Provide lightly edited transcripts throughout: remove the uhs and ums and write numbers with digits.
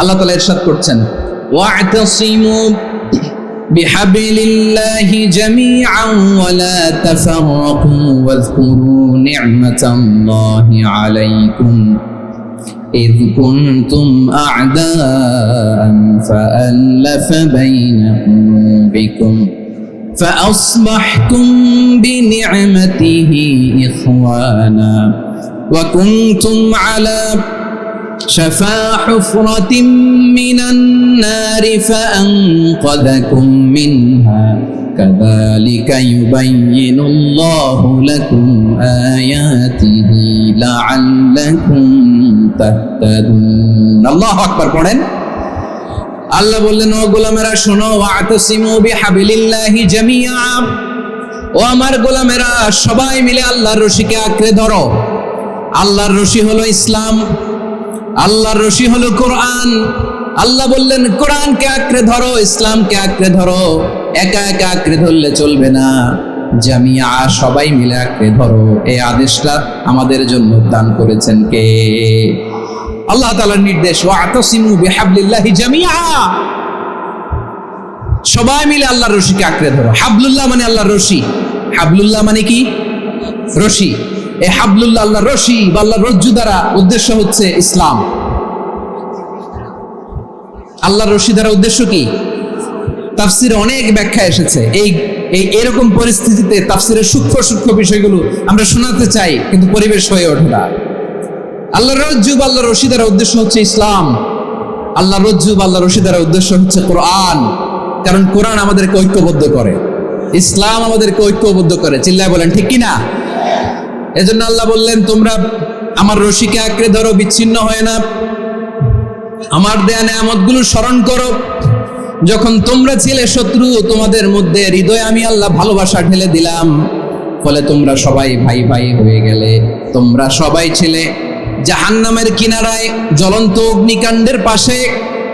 আল্লাহ তাআলা ইরশাদ করছেন, ওয়া'তাসিমু বিহাবলিল্লাহি জামিআন ওয়া লা তাফাররাকু ওয়াযকুরু নি'মাতাল্লাহি আলাইকুম إذ كنتم أعداء فألف بين قلوبكم فأصبحتم بنعمته إخوانا وكنتم على شفا حفرة من النار فأنقذكم منها كذلك يبين الله لكم آياته لعلكم تهتدون الله أكبر পড়েন। আল্লাহ বললেন, ও গোলামেরা শোনো, ওয়া'তাসিমু বিহাবলিল্লাহি জামিআ, ও আমার গোলামেরা সবাই মিলে আল্লাহর রশিকে আঁকড়ে ধরো। আল্লাহর রশি হলো ইসলাম, আল্লাহর রশি হলো কোরআন। আল্লাহ বললেন কোরআনকে আঁকড়ে ধরো, ইসলামকে আঁকড়ে ধরো। একা একা আঁকড়ে ধরলে চলবে না, জামিআ সবাই মিলে আঁকড়ে ধরো। এই আদেশটা আমাদের জন্য দান করেছেন কে? আল্লাহ তাআলার নির্দেশ, ওয়া'তাসিমু বিহাবলিল্লাহি জামিআ, সবাই মিলে আল্লাহর রশিকে আঁকড়ে ধরো। হাবলুল্লাহ মানে আল্লাহর রশি। হাবলুল্লাহ মানে কি? রশি। এই হাবলুল্লাহ আল্লাহর রশি বা আল্লাহর রজ্জু দ্বারা উদ্দেশ্য হচ্ছে ইসলাম। আল্লাহর রশি দ্বারা উদ্দেশ্য কি? তাফসিরে অনেক ব্যাখ্যা এসেছে। এরকম পরিস্থিতিতে তাফসিরের সূক্ষ্ম বিষয়গুলো আমরা শোনাতে চাই, কিন্তু পরিবেশ হয়ে ওঠে না। আল্লাহর রজ্জু বা আল্লাহর রশি দ্বারা উদ্দেশ্য হচ্ছে ইসলাম। আল্লাহর রজ্জু বা আল্লাহর রশি দ্বারা উদ্দেশ্য হচ্ছে কোরআন, কারণ কোরআন আমাদেরকে ঐক্যবদ্ধ করে, ইসলাম আমাদেরকে ঐক্যবদ্ধ করে। চিল্লায় বলেন ঠিক কিনা? এজন্য আল্লাহ বললেন, তোমরা আমার রশিকে আঁকড়ে ধরো, বিচ্ছিন্ন হয় না। আমার দেয়া নেয়ামতগুলো স্মরণ করো। যখন তোমরা ছিলে শত্রু, তোমাদের মধ্যে হৃদয়ে আমি আল্লাহ ভালোবাসা ঢেলে দিলাম, ফলে তোমরা সবাই ভাই ভাই হয়ে গেলে। তোমরা সবাই ছিলে জাহান্নামের কিনারায়, জ্বলন্ত অগ্নিকাণ্ডের পাশে।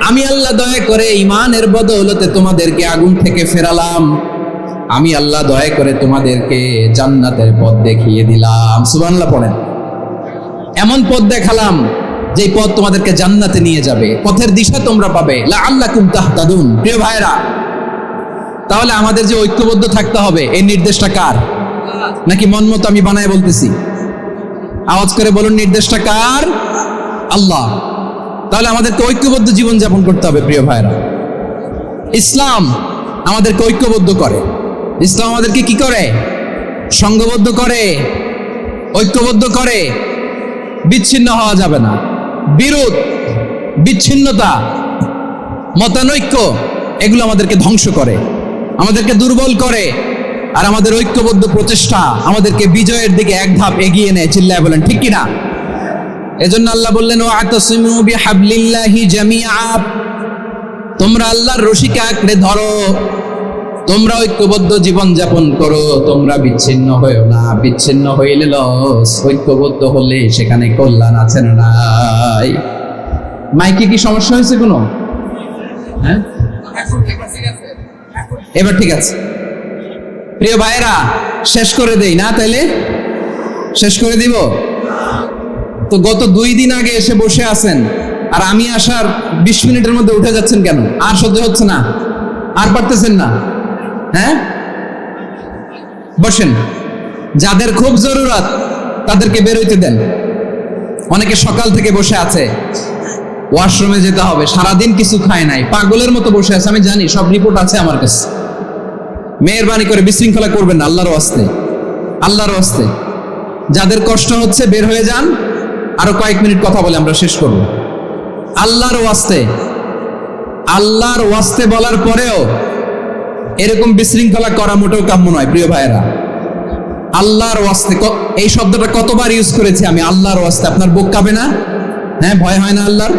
আমি আল্লাহ দয়া করে ঈমানের বদৌলতে তোমাদেরকে আগুন থেকে ফেরালাম। আমি আল্লাহ দয়া করে তোমাদেরকে জান্নাতের পথ দেখিয়ে দিলাম। সুবহানাল্লাহ পড়েন। এমন পথ দেখালাম যে পথ তোমাদেরকে জান্নাতে নিয়ে যাবে, পথের দিশা তোমরা পাবে। লাআল্লাকুম তাহতাদুন। প্রিয় ভাইরা, তাহলে আমাদের যে ঐক্যবদ্ধ থাকতে হবে, এই নির্দেশটা কার? নাকি মন মতো আমি বানায় বলতেছি? আওয়াজ করে বলুন, নির্দেশটা কার? আল্লাহ। তাহলে আমাদেরকে ঐক্যবদ্ধ জীবন যাপন করতে হবে। প্রিয় ভাইরা, ইসলাম আমাদেরকে ঐক্যবদ্ধ করে। ইসলাম আমাদেরকে কি করে? সংঘবদ্ধ করে, ঐক্যবদ্ধ করে। বিচ্ছিন্ন হওয়া যাবে না। বিরোধ, বিচ্ছিন্নতা, মতানৈক্য, এগুলো আমাদেরকে ধ্বংস করে, আমাদেরকে দুর্বল করে। আর আমাদের ঐক্যবদ্ধ প্রচেষ্টা আমাদেরকে বিজয়ের দিকে এক ধাপ এগিয়ে নেয়। চিল্লায় বলেন ঠিক কিনা? এজন্য আল্লাহ বললেন, ওয়া'তাসিমু বিহাবলিল্লাহি জামিআ, তোমরা আল্লাহর রশিকে আঁকড়ে ধরো, তোমরা ঐক্যবদ্ধ জীবন যাপন করো, তোমরা বিচ্ছিন্ন হয়েও না। বিচ্ছিন্ন হইলে লস, ঐক্যবদ্ধ হলে সেখানে কল্যাণ আছে না নাই? মাইকে কি সমস্যা হয়েছে কোনো? হ্যাঁ, এবার ঠিক আছে। প্রিয় ভাইরা, শেষ করে দেই না? তাইলে শেষ করে দিব তো। গত 2 দিন আগে এসে বসে আছেন, আর আমি আসার 20 মিনিটের মধ্যে উঠে যাচ্ছেন কেন? আর সহ্য হচ্ছে না? আর পারতেছেন না? হ্যাঁ, বসেন। যাদের খুব জরুরত তাদেরকে বের হইতে দেন। অনেকে সকাল থেকে বসে আছে, ওয়াশরুমে যেতে হবে, সারাদিন কিছু খায় নাই, পাগলের মতো বসে আছে। আমি জানি, সব রিপোর্ট আছে আমার কাছে। মেহেরবানি করে বিশৃঙ্খলা করবেন না, আল্লাহর ওয়াস্তে, আল্লাহর ওয়াস্তে। যাদের কষ্ট হচ্ছে বের হয়ে যান। আরো কয়েক মিনিট কথা বলে আমরা শেষ করব। আল্লাহর ওয়াস্তে, আল্লাহর ওয়াস্তে বলার পরেও এরকম বিশৃঙ্খলা করা মোটেও কাম্য নয়। প্রিয় ভাইয়েরা, আল্লাহর ওয়াস্তে, এই শব্দটা কতবার ইউজ করেছি আমি, আল্লাহর ওয়াস্তে। আপনার বুক কাঁপে না? হ্যাঁ, ভয় হয় না আল্লাহর?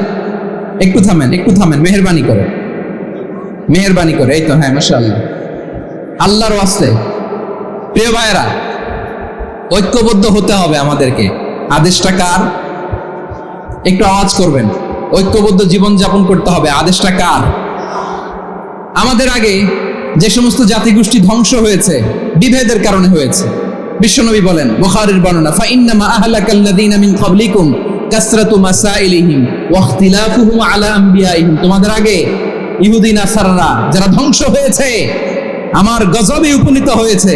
একটু থামেন, একটু থামেন, মেহেরবানি করে, মেহেরবানি করে। এই তো, হ্যাঁ, মাশাআল্লাহ। আল্লাহর ওয়াস্তে। প্রিয় ভাইয়েরা, ঐক্যবদ্ধ হতে হবে আমাদেরকে। আদেশটা কার? একটু আওয়াজ করবেন। ঐক্যবদ্ধ জীবন যাপন করতে হবে। আদেশটা কার? আমাদের আগে যে সমস্ত জাতিগোষ্ঠী ধ্বংস হয়েছে, বিভেদের কারণে হয়েছে। বিশ্বনবী বলেন, বুখারীর বর্ণনা, ফাইন্নামা আহলাকাল্লাযীনা মিন ক্বাবলিকুম কাসরাতু মাসাইলিহিম ওয়া ইখতিলাফুহুম আলা আম্বিয়াইহিম, তোমাদের আগে ইহুদি নাসারারা যারা ধ্বংস হয়েছে, আমার গজবে উপনীত হয়েছে,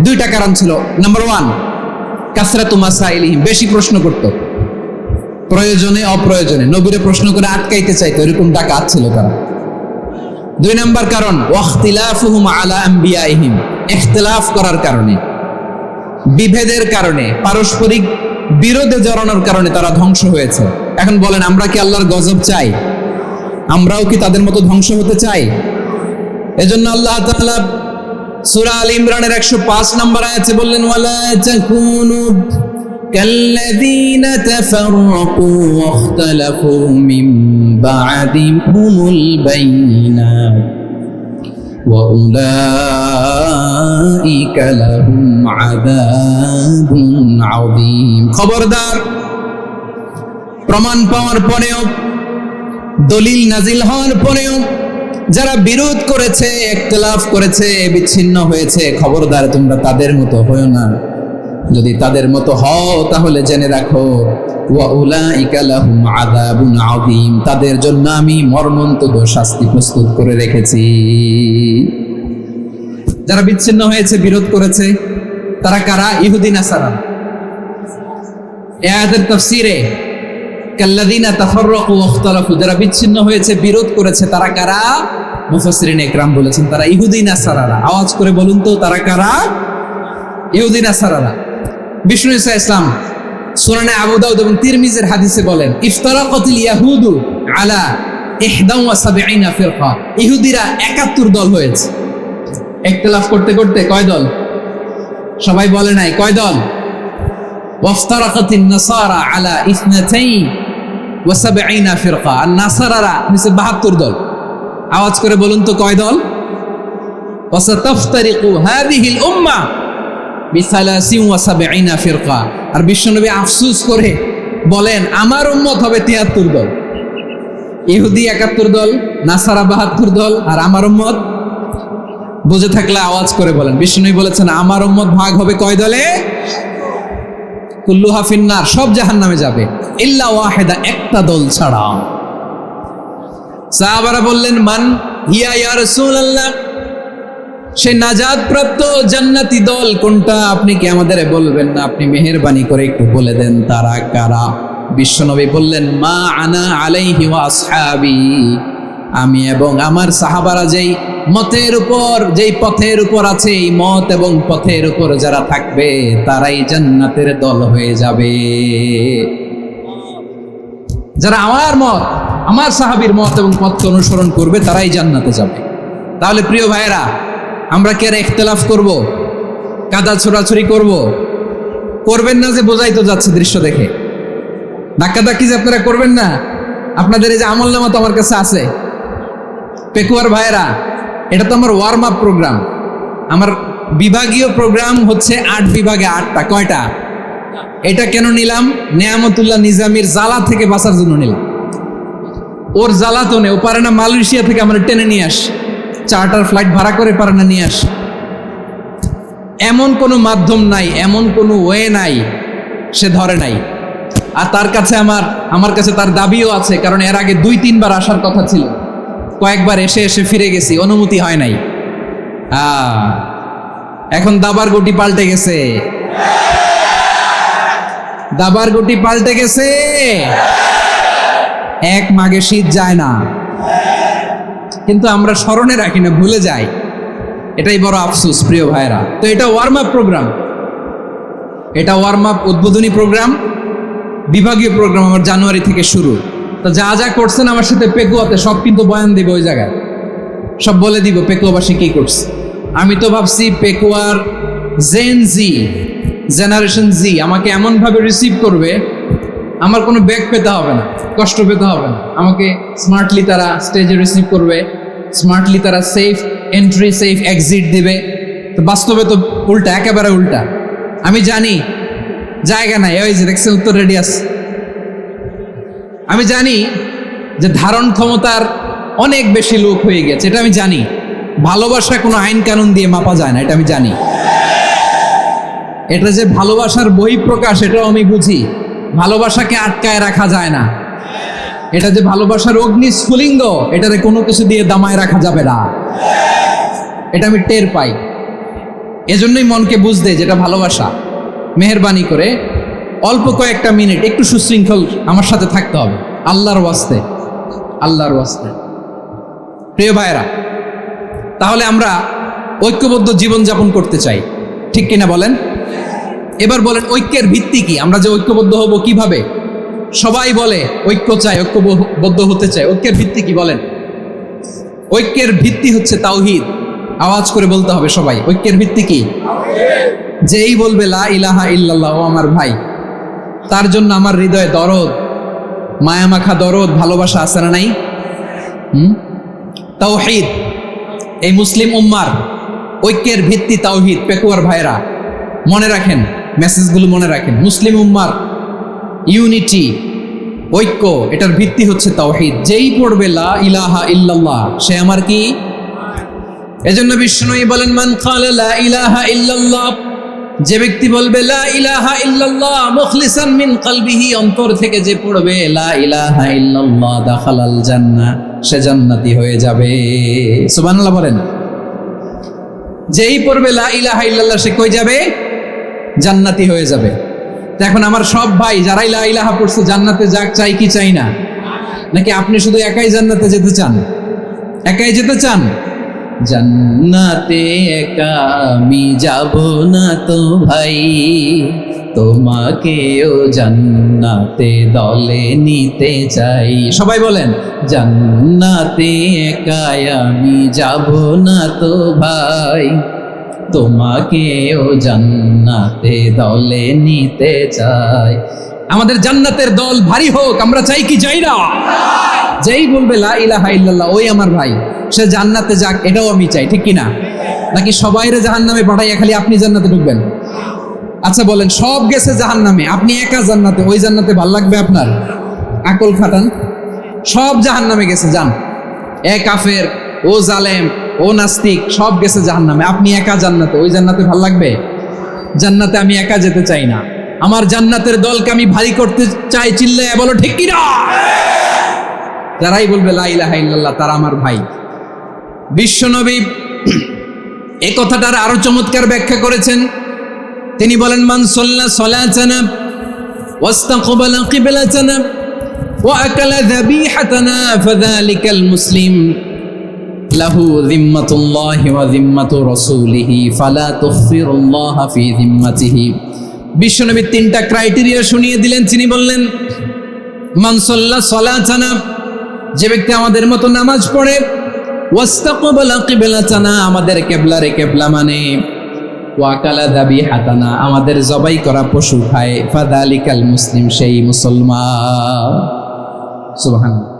দুইটা কারণ ছিল। নাম্বার 1, কাসরাতু মাসাইলিহিম, বেশি প্রশ্ন করত, প্রয়োজনে অপ্রয়োজনে নবীরে প্রশ্ন করে আটকাইতে চাইতো, এরকম ডাকাত ছিল তারা। 2 নাম্বার কারণ ওয়া ইখতিলাফুহুম আলা আম্বিয়াইহিম, ইখতিলাফ করার কারণে, বিভেদের কারণে, পারস্পরিক বিরোধে জড়ানোর কারণে তারা ধ্বংস হয়েছে। এখন বলেন, আমরা কি আল্লাহর গজব চাই? আমরাও কি তাদের মতো ধ্বংস হতে চাই? এজন্য আল্লাহ তাআলা সূরা আল ইমরানের 105 নম্বর আয়াতে বললেন, ওয়ালা তাকুনু কাল্লাযীনা তাফাররাকু ওয়া ইখতালাফু মিন বা'দি হুমুল বাইনাত ওয়া উলাইকা লাহুম আযাবুন আযীম। খবরদার, প্রমাণ পাওয়ার পরেও, দলিল নাজিল হওয়ার পরেও যারা বিরোধ করেছে, ইখতিলাফ করেছে, বিচ্ছিন্ন হয়েছে, খবরদার তোমরা তাদের মতো হয়ো না। যদি তাদের মতো হও তাহলে জেনে রাখো, ওয়া উলাইকা লাহুম আযাবুন আযীম, তাদের জন্য আমি মর্মন্তুদ শাস্তি প্রস্তুত করে রেখেছি। যারা বিচ্ছিন্ন হয়েছে, বিরোধ করেছে, তারা কারা? ইহুদি নাসারা। এই আয়াতের তাফসীরে কাল্লাযীনা তাফাররাকু ওয়া ইখতালাফু, যারা বিচ্ছিন্ন হয়েছে, বিরোধ করেছে, তারা কারা? মুফাসসিরিন ইকরাম বলেছেন তারা ইহুদি নাসারারা। আওয়াজ করে বলুন তো, তারা কারা? ইহুদি নাসারারা। বিষ্ণু ঈসা ইসলাম সুনানে আবু দাউদ এবং তিরমিজির হাদিসে বলেন, ইফতারাকাতিল ইয়াহুদু আলা 71 ফিরকা, ইহুদিরা 71 দল হয়েছে। ইখতিলাফ করতে করতে কয় দল? সবাই বলে নাই, কয় দল? ওয়াফতারাকাতিন নাসারা আলা 72 ফিরকা, আর নাসারারা হচ্ছে 72 দল। আওয়াজ করে বলুন তো, কয় দল? ওয়াসাতাফতারিকু হাযিহিল উম্মাহ বি73 ফিরকা। আর বিশ্বনবী আফসোস করে বলেন, আমার উম্মত হবে 73 দল। ইহুদি 71 দল, নাসারা 72 দল, আর আমার উম্মত, বুঝে থাকলে আওয়াজ করে বলেন। বিশ্বনবী বলেছেন, আমার উম্মত ভাগ হবে কয় দলে? কুল্লুহা ফিন্নার, সব জাহান্নামে যাবে, ইল্লা ওয়াহিদা, একটা দল ছাড়া। সাহাবারা বললেন, মান হিয়া ইয়া রাসূলুল্লাহ, সে নাজাত প্রাপ্ত জান্নাতি দল কোনটা? আপনি কি আমাদের বলবেন না? আপনি মেহেরবানি করে একটু বলে দেন তারা কারা। বিশ্বনবী বললেন, মা আনা আলাইহি ওয়া আসহাবি, আমি এবং আমার সাহাবারা যেই মতের উপর, যেই পথের উপর আছে, এই মত এবং পথের উপর যারা থাকবে তারাই জান্নাতের দল হয়ে যাবে। যারা আমার মত, আমার সাহাবীর মত এবং পথকে অনুসরণ করবে তারাই জান্নাতে যাবে। তাহলে প্রিয় ভাইয়েরা, আমরা কি আর ইখতিলাফ করব? কাদা ছোড়াছুরি করব? করবেন না যে বোঝাই তো যাচ্ছে দৃশ্য দেখে। ধাক্কাধাক্কি যে আপনারা করবেন না, আপনাদের এই যে আমলনামা তো আমার কাছে আছে। পেকুয়ার ভাইয়েরা, এটা তো আমার ওয়ার্ম আপ প্রোগ্রাম। আমার বিভাগীয় প্রোগ্রাম হচ্ছে 8 বিভাগে 8টা। কয়টা? এটা কেন নিলাম? নেয়ামতুল্লাহ নিজামীর জ্বালা থেকে বাঁচার জন্য নিলাম। ওর জ্বালাতনে ও পারে না মালয়েশিয়া থেকে আমরা টেনে নিয়ে আস, চার্টার ফ্লাইট ভাড়া করে পারে না নিয়ে আস। এমন কোনো মাধ্যম নাই, এমন কোনো ওয়ে নাই সে ধরে নাই। আর তার কাছে আমার কাছে তার দাবিও আছে, কারণ এর আগে 2-3 বার আসার কথা ছিল, কয়েকবার এসে ফিরে গেছি, অনুমতি হয় নাই। এখন দাবার গুটি পাল্টে গেছে, দাবার গুটি পাল্টে গেছে। এক মাঘে শীত যায় না, কিন্তু আমরা স্মরণে রাখি না, ভুলে যাই। এটাই বড় আফসোস প্রিয় ভাইরা। তো এটা ওয়ার্ম আপ প্রোগ্রাম, এটা ওয়ার্ম আপ উদ্বোধনী প্রোগ্রাম, বিভাগীয় প্রোগ্রাম আমার জানুয়ারি থেকে শুরু। তো যা যা করছেন আমার সাথে পেকুয়াতে সব কিন্তু বয়ান দিব, ওই জায়গায় সব বলে দিব পেকুয়াবাসী কি করছে। আমি তো ভাবছি পেকুয়ার জেনারেশন জি আমাকে এমনভাবে রিসিভ করবে, আমার কোনো ব্যাক পেতে হবে না, কষ্ট পেতে হবে না। আমাকে স্মার্টলি তারা স্টেজে রিসিভ করবে, স্মার্টলি তারা সেফ এন্ট্রি, সেফ এক্সিট দিবে। তো বাস্তবে তো উল্টা, একেবারে উল্টা। আমি জানি জায়গা নাই, ওই যে দেখছেন উত্তর রেডিয়াস। আমি জানি যে ধারণ ক্ষমতার অনেক বেশি লোক হয়ে গেছে, এটা আমি জানি। ভালোবাসা কোনো আইন কানুন দিয়ে মাপা যায় না, এটা আমি জানি। এটা যে ভালোবাসার বহিঃপ্রকাশ, এটাও আমি বুঝি। ভালোবাসাকে আটকায় রাখা যায় না। এটা যে ভালোবাসার অগ্নি স্ফুলিঙ্গ, এটারে কোনো কিছু দিয়ে দামায় রাখা যাবে না। এটা আমি টের পাই, এজন্যই মনকে বুঝতে যেটা ভালোবাসা। মেহেরবানি করে অল্প কয়েকটা মিনিট একটু সুশৃঙ্খল আমার সাথে থাকতে হবে, আল্লাহর ওয়াস্তে, আল্লাহর ওয়াস্তে। প্রিয় ভাইয়েরা, তাহলে আমরা ঐক্যবদ্ধ জীবনযাপন করতে চাই, ঠিক কিনা বলেন? এবার বলেন ঐক্যের ভিত্তি কি? আমরা যে ঐক্যবদ্ধ হব কিভাবে? সবাই বলে ঐক্য চাই, ঐক্যবদ্ধ হতে চাই। ঐক্যের ভিত্তি কি বলেন? ঐক্যের ভিত্তি হচ্ছে তাওহীদ। আওয়াজ করে বলতে হবে সবাই, ঐক্যের ভিত্তি কি? যেই বলবে লা ইলাহা ইল্লাল্লাহ, ও আমার ভাই, তার জন্য আমার হৃদয়ে দরদ, মায়ামাখা দরদ, ভালোবাসা আছে না নাই? তাওহীদ, এই মুসলিম উম্মার ঐক্যের ভিত্তি তাওহীদ। পেকুয়ার ভাইরা মনে রাখেন, মেসেজগুলো মনে রাখেন। মুসলিম উম্মার ইউনিটি, ঐক্য, এটার ভিত্তি হচ্ছে তাওহীদ। যেই পড়বে লা ইলাহা ইল্লাল্লাহ, সে আমার কি? এজন্য বিষ্ণুই বলেন, মান ক্বালা লা ইলাহা ইল্লাল্লাহ, যে ব্যক্তি বলবে লা ইলাহা ইল্লাল্লাহ মুখলিসান মিন কলবিহি, অন্তর থেকে যে পড়বে লা ইলাহা ইল্লাল্লাহ, দাখালাল জান্নাহ, সে জান্নাতি হয়ে যাবে। সুবহানাল্লাহ বলেন। যেই পড়বে লা ইলাহা ইল্লাল্লাহ, সে কই যাবে? জান্নাতি হয়ে যাবে। তো এখন আমার সব ভাই যারাই লা ইলাহা পড়ছে জান্নাতে যাক, চাই কি চাই না? নাকি আপনি শুধু একাই জান্নাতে যেতে চান? একাই যেতে চান? জান্নাতে একা আমি যাব না তো ভাই, তোমাকেও জান্নাতে দলে নিতে চাই। সবাই বলেন, জান্নাতে একা আমি যাব না তো ভাই, তোমাকেও জান্নাতে দলে নিতে চাই। আমাদের জান্নাতের দল ভারী হোক, আমরা চাই কি চাই না? যেই বলবে লা ইলাহা ইল্লাল্লাহ, ওই আমার ভাই, সে জান্নাতে যাক, এটাও আমি চাই, ঠিক কিনা? নাকি সবাইরে জাহান্নামে পাঠাইয়া খালি আপনি জান্নাতে ঢুকবেন? আচ্ছা বলেন, সব গেছে জাহান্নামে, আপনি একা জান্নাতে, ওই জান্নাতে ভাল লাগবে আপনার? আকল খাটান। সব জাহান্নামে গেছে, যান। এ কাফের, ও জালেম, ও নাস্তিক, সব গেছে জাহান্নামে, আপনি একা জান্নাতে, ওই জান্নাতে ভাল লাগবে? জান্নাতে আমি একা যেতে চাই না, আমার জান্নাতের দলকে আমি ভারী করতে চাই। চিল্লায় বলো ঠিক কিনা? যারাই বলবে লা ইলাহা ইল্লাল্লাহ, তারা আমার ভাই। বিশ্বনবী এই কথাটার আরো চমৎকার ব্যাখ্যা করেছেন। তিনি বলেন, মান সাল্লা সালাতানা ওয়াস্তাকবালা কিবলাতানা ওয়া আকালা যাবিহাতানা ফাযালিকাল মুসলিম লাহু যিম্মাতুল্লাহি ওয়া যিম্মাতু রাসূলিহি ফালা তুগফিরুল্লাহা ফি যিম্মাতিহি। বিশ্বনবী তিনটা ক্রাইটেরিয়া শুনিয়ে দিলেন। তিনি বললেন, মান সাল্লা সালাতানা, যে ব্যক্তি আমাদের মতো নামাজ পড়ে, ওয়াস্তাকবালা কিবলাতানা, আমাদের কিবলারে কিবলা মানে, ওয়া আকালা যাবিহাতানা, আমাদের জবাই করা পশু খায়, ফাযালিকাল মুসলিম, সেই মুসলমান। সুবহানাল্লাহ।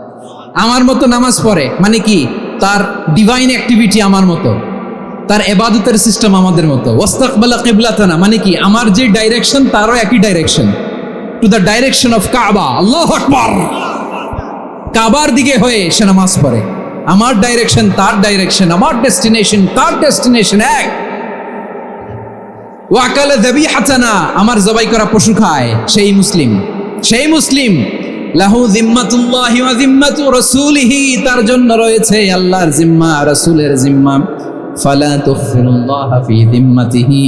আমার মতো নামাজ পড়ে মানে কি? তার ডিভাইন অ্যাক্টিভিটি আমার মতো, তার ইবাদতের সিস্টেম আমাদের মতো। ওয়াস্তাকবালা কিবলাতানা মানে কি? আমার যে ডাইরেকশন তারও একই direction, to the direction of কাবা। আল্লাহু আকবার। কাবার দিকে হয়ে সে নামাজ পড়ে। আমার ডাইরেকশন তার ডাইরেকশন, আমার ডেস্টিনেশন তার ডেস্টিনেশন এক। ওয়া আকালা যাবিহাতানা, আমার জবাই করা পশু খায়, সেই মুসলিম, সেই মুসলিম। লাহু যিম্মাতুল্লাহি ওয়া যিম্মাতু রাসূলিহি, তার জন্য রয়েছে আল্লাহর জিম্মা, রাসূলের জিম্মা। ফালা তুগফিরুল্লাহা ফি যিম্মাতিহি,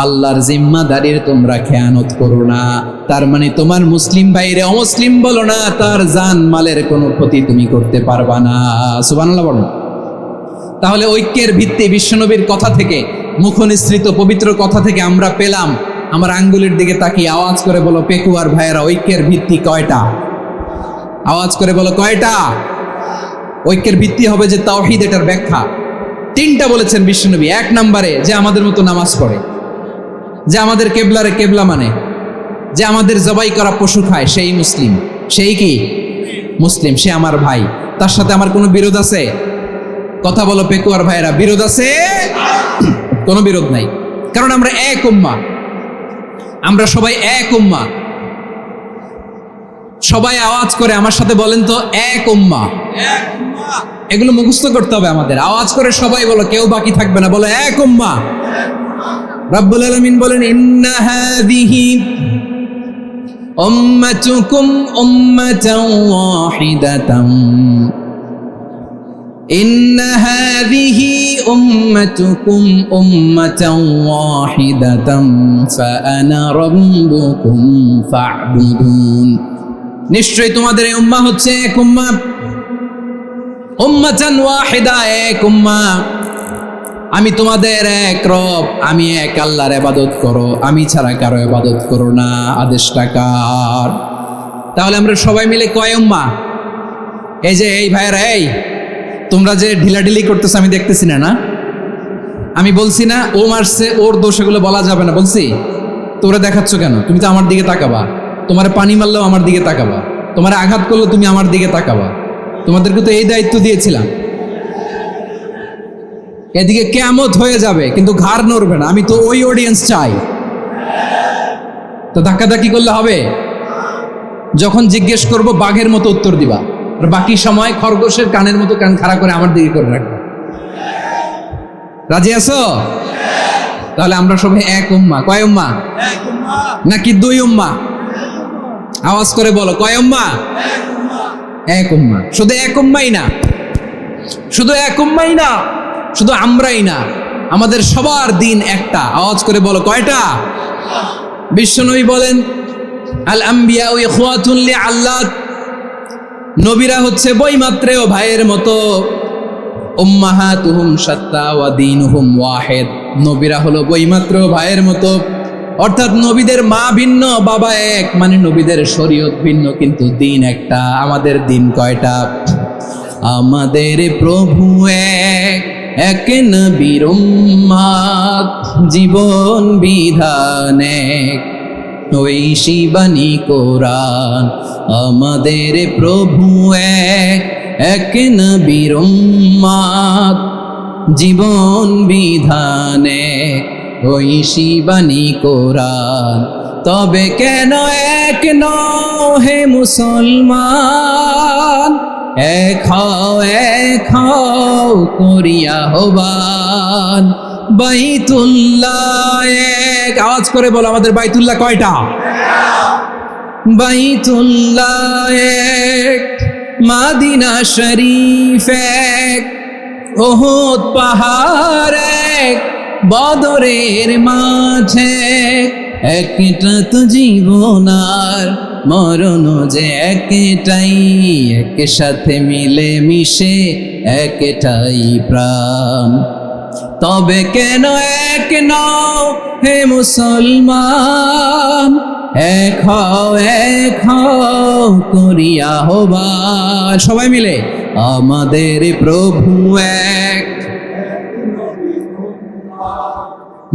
আল্লাহর জিম্মাদারির তোমরা খেয়ানত করো না। তার মানে তোমার মুসলিম ভাইরে অমুসলিম বলো না, তার জান মালের কোনো ক্ষতি তুমি করতে পারবা না। সুবহানাল্লাহ বলো। তাহলে ঐক্যের ভিত্তি বিশ্বনবীর কথা থেকে, মুখনিসৃত পবিত্র কথা থেকে আমরা পেলাম। আমার আঙ্গুলের দিকে তাকিয়ে আওয়াজ করে বলো পেকুয়ার ভাইয়েরা, ঐক্যের ভিত্তি কয়টা? আওয়াজ করে বলো কয়টা? ঐক্যের ভিত্তি হবে যে তাওহীদ, এটার ব্যাখ্যা তিনটা বলেছেন বিশ্বনবী। এক নম্বরে, যে আমাদের মতো নামাজ পড়ে, যে আমাদের কেবলারে কেবলা মানে, যে আমাদের জবাই করা পশু খায়, সেই মুসলিম। সেই কি? মুসলিম, সে আমার ভাই। তার সাথে আমার কোনো বিরোধ আছে? কথা বলো পেকুয়ার ভাইয়েরা, বিরোধ আছে? কোনো বিরোধ নাই, কারণ আমরা এক উম্মাহ, আমরা সবাই এক উম্মাহ। সবাই আওয়াজ করে আমার সাথে বলেন তো, এক উম্মাহ। এগুলো মুখস্থ করতে হবে আমাদের। আওয়াজ করে সবাই বলো, কেউ বাকি থাকবে না, বলো এক উম্মাহ। রাব্বুল আলামিন বলেন, ইন্না হাযিহি উম্মাতুকুম উম্মাতান ওয়াহিদাতান ইন্না হাযিহি উম্মাতুকুম উম্মাতান ওয়াহিদাতান ফাআনা রাব্বুকুম ফা'বুদুন। নিশ্চয়ই তোমাদের এই উম্মাহ হচ্ছে এক উম্মাহ, উম্মাতান ওয়াহিদা, এক উম্মাহ। আমি তোমাদের এক রব, আমি এক আল্লাহর ইবাদত করো, আমি ছাড়া কারো ইবাদত করো না। আদেশটা কার? তাহলে আমরা সবাই মিলে কয় উম্মাহ? এই যে এই ভাইয়েরা, এই তোমরা যে ঢিলাঢিলি করতেছো আমি দেখতেছি না, না আমি বলছি না ও মারছে ওর দোষ, এগুলো বলা যাবে না বলছি? তোমরা দেখাচ্ছ কেন? তুমি তো আমার দিকে তাকাবা। তোমার পানি মারলেও আমার দিকে তাকাবা, তোমার আঘাত করলেও তুমি আমার দিকে তাকাবা। তোমাদেরকে তো এই দায়িত্ব দিয়েছিলাম। এদিকে কিয়ামত হয়ে যাবে কিন্তু ঘাড় নড়বে না। আমি তো ওই অডিয়েন্স চাই। তো ধাক্কাধাক্কি করলে হবে? যখন জিজ্ঞেস করব বাঘের মতো উত্তর দিবা, আর বাকি সময় খরগোশের কানের মতো কান খাড়া করে আমার দিকে করে রাখবে। রাজি আছো? তাহলে আমরা সবাই এক উম্মাহ। কয় উম্মাহ? নাকি দুই উম্মাহ? আওয়াজ করে বলো, কয় উম্মাহ? এক উম্মাহ। শুধু এক উম্মাই না, শুধু এক উম্মাই না, শুধু আমরাই না, আমাদের সবার দিন একটা। আওয়াজ করে বলো, কয়টা? বিশ্বনবী বলেন, আল আম্বিয়া ইখওয়াতুন লিআল্লাত, নবীরা হচ্ছে বৈমাত্রেয় ভাইয়ের মতো। উম্মাহাতুহুম শাত্তা ওয়া দীনুহুম ওয়াহিদ, নবীরা হলো বৈমাত্রেয় ভাইয়ের মতো। অর্থাৎ নবীদের মা ভিন্ন, বাবা এক, মানে নবীদের শরীয়ত ভিন্ন কিন্তু দিন একটা। আমাদের দিন কয়টা? আমাদের প্রভু এক, এক নবীর উম্মাত, জীবন বিধান এক, ওই শিবানী কোরআন। আমাদের প্রভু এক, এক নবীর উম্মাত, জীবন বিধান এক, ওই শিবানী কোরআন। তবে কেন এক নও হে মুসলমান? এক হও করিয়া আহ্বান। বাইতুল্লাহ এক, আওয়াজ করে বলো আমাদের বাইতুল্লাহ কয়টা? বাইতুল্লাহ এক, মাদিনা শরীফ এক, উহুদ পাহাড় এক, বদরের মাঝে একটা তো জীবন আর মরণ যে একটাই, একসাথে মিলে মিশে একটাই প্রাণ। তবে কেন এক নও হে মুসলমান? এক হও করিয়া আহ্বান। সবাই মিলে, আমাদের প্রভু এক,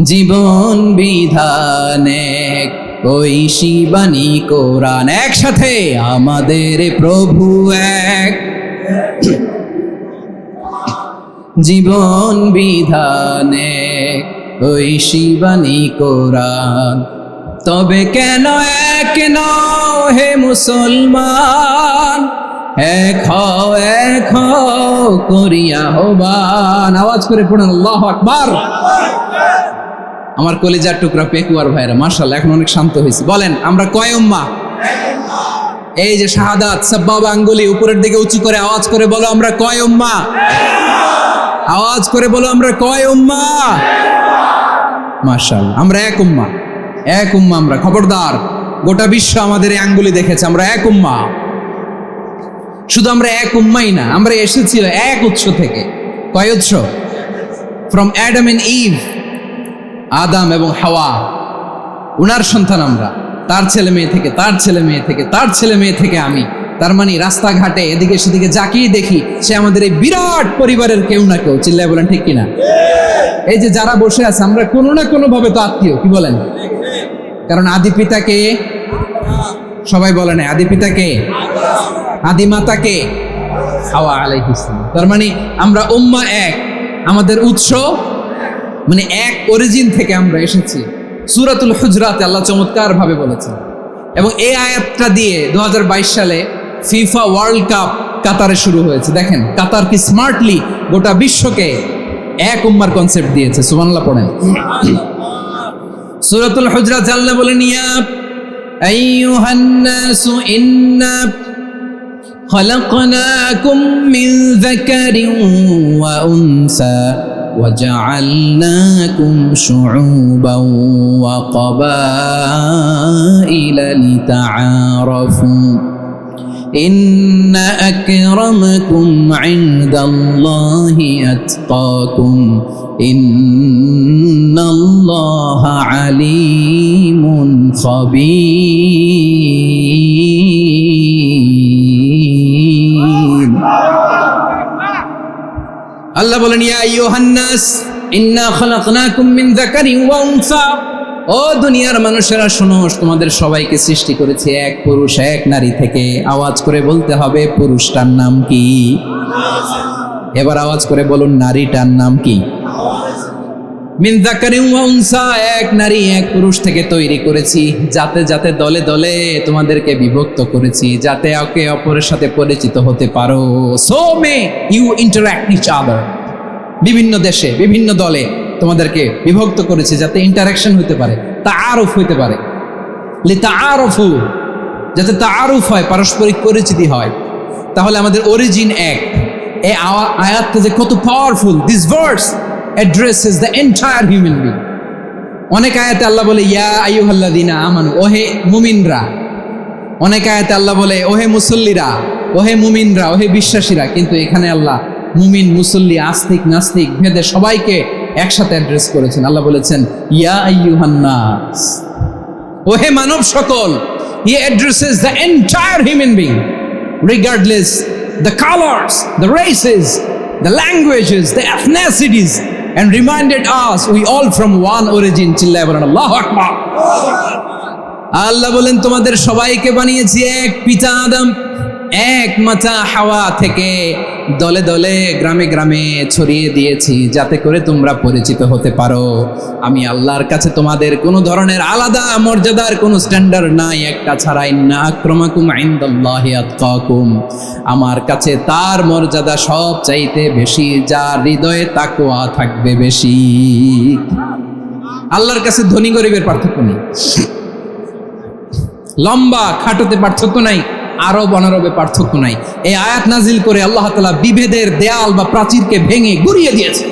জীবন বিধান এক, ওই শিবানী কোরআন। একসাথে, আমাদের প্রভু এক, জীবন বিধান এক, ওই শিবানী কোরআন। তবে কেন এক নও হে মুসলমান? এক হও করিয়া আহ্বান। আওয়াজ করে পড়ুন আল্লাহু আকবার। আমার কলিজার টুকরা পেকুয়ার ভাইরা, মাশাআল্লাহ এখন অনেক শান্ত হয়েছে। বলেন আমরা কয় উম্মাহ? এই যে শাহাদাত সাব্বাবা আঙ্গুলি উপরের দিকে উঁচু করে আওয়াজ করে বলো, আমরা কয় উম্মাহ? আওয়াজ করে বলো, আমরা কয় উম্মাহ? মাশাআল্লাহ, আমরা এক উম্মাহ, এক উম্মাহ আমরা। খবরদার, গোটা বিশ্ব আমাদের এই আঙ্গুলি দেখেছে, আমরা এক উম্মাহ। শুধু আমরা এক উম্মাই না, আমরা এসেছি এক উৎস থেকে। কয় উৎস? ফ্রম অ্যাডাম এন্ড ইভ, আদম এবং হাওয়া, উনার সন্তান আমরা। তার ছেলে মেয়ে থেকে, তার ছেলে মেয়ে থেকে, তার ছেলে মেয়ে থেকে আমি। তার মানে রাস্তাঘাটে এদিকে সেদিকে যাকেই দেখি সে আমাদের এই বিরাট পরিবারের কেউ না কেউ। চিল্লায় বলেন ঠিক কিনা? এই যে যারা বসে আছে আমরা কোনো না কোনো ভাবে তো আত্মীয়, কি বলেন? কারণ আদি পিতাকে, সবাই বলে না, আদি পিতাকে, আদি মাতাকে হাওয়া আলাইহিস সালাম। তার মানে আমরা উম্মাহ এক, আমাদের উৎস মানে এক অরিজিন থেকে আমরা এসেছি। সূরাতুল হুজরাতে আল্লাহ চমৎকার ভাবে বলেছেন। এবং এই আয়াতটা দিয়ে 2022 সালে ফিফা ওয়ার্ল্ড কাপ কাতারে শুরু হয়েছে। দেখেন কাতার কি স্মার্টলি গোটা বিশ্বকে এক উম্মার কনসেপ্ট দিয়েছে। সুবহানাল্লাহ পড়েন। সূরাতুল হুজরাত আল্লাহ বলেন, ইয়া আইয়ুহান নাসু ইন্না خلقناكم من ذكر وأنثى وجعلناكم شعوبا وقبائل لتعارفوا إن أكرمكم عند الله أتقاكم إن الله عليم خبير আল্লাহ বলেন ইয়া আইয়ুহান নাস ইন্না খালাকনাকুম মিন যাকারিন ওয়া উনসা, ও দুনিয়ার মানুষেরা শোনো, তোমাদের সবাইকে সৃষ্টি করেছি এক পুরুষ এক নারী থেকে। আওয়াজ করে বলতে হবে পুরুষটার নাম কি? এবার আওয়াজ করে বলুন নারীটার নাম কি? মিন যাকারিন ওয়া উনসা, এক নারী এক পুরুষ থেকে তৈরি করেছি। যাতে যাতে দলে দলে তোমাদেরকে বিভক্ত করেছি, যাতে একে অপরের সাথে পরিচিত হতে পারো। So may you interact each other. বিভিন্ন দেশে বিভিন্ন দলে তোমাদেরকে বিভক্ত করেছি যাতে ইন্টারাকশন হতে পারে, তাআরুফ হতে পারে। লিতাআরুফু, যাতে তাআরুফ হয়, পারস্পরিক পরিচিতি হয়। তাহলে আমাদের অরিজিন এক। এই আয়াতটা যে কত powerful! This verse addresses the entire human being. অনেক আয়াতে আল্লাহ বলে ইয়া আইয়ুহাল্লাযীনা আমানু, ওহে মুমিনরা। অনেক আয়াতে আল্লাহ বলে ওহে মুসল্লিরা, ওহে মুমিনরা, ওহে বিশ্বাসীরা। কিন্তু এখানে আল্লাহ মুমিন মুসল্লি আস্তিক নাস্তিক ভেদে সবাইকে একসাথে অ্যাড্রেস করেছেন। আল্লাহ বলেছেন ইয়া আইয়ুহান নাস, ওহে মানব সকল। He addresses the entire human being regardless the colors, the races, the languages, the ethnicities, and reminded us we all from one origin. চিল্লায়ে বলেন আল্লাহু আকবার। আল্লাহ বলেন তোমাদের সবাইকে বানিয়েছি এক পিতা আদম, এক মাতা হাওয়া থেকে। দলে দলে গ্রামে গ্রামে ছড়িয়ে দিয়েছি যাতে করে তোমরা পরিচিত হতে পারো। আমি আল্লাহর কাছে তোমাদের কোনো ধরনের আলাদা মর্যাদার কোনো স্ট্যান্ডার্ড নাই একটা ছাড়া। ইন্না আক্রামাকুম ইনদাল্লাহি আতকাকুম, আমার কাছে তার মর্যাদা সব চাইতে বেশি যার হৃদয়ে তাকওয়া থাকবে বেশি। আল্লাহর কাছে ধনী গরিবের পার্থক্য নেই, লম্বা খাটোতে পার্থক্য নাই, আরব অনারবে পার্থক্য নাই। এই আয়াত নাজিল করে আল্লাহ তাআলা বিভেদের দেয়াল বা প্রাচীরকে ভেঙে গুড়িয়ে দিয়েছে।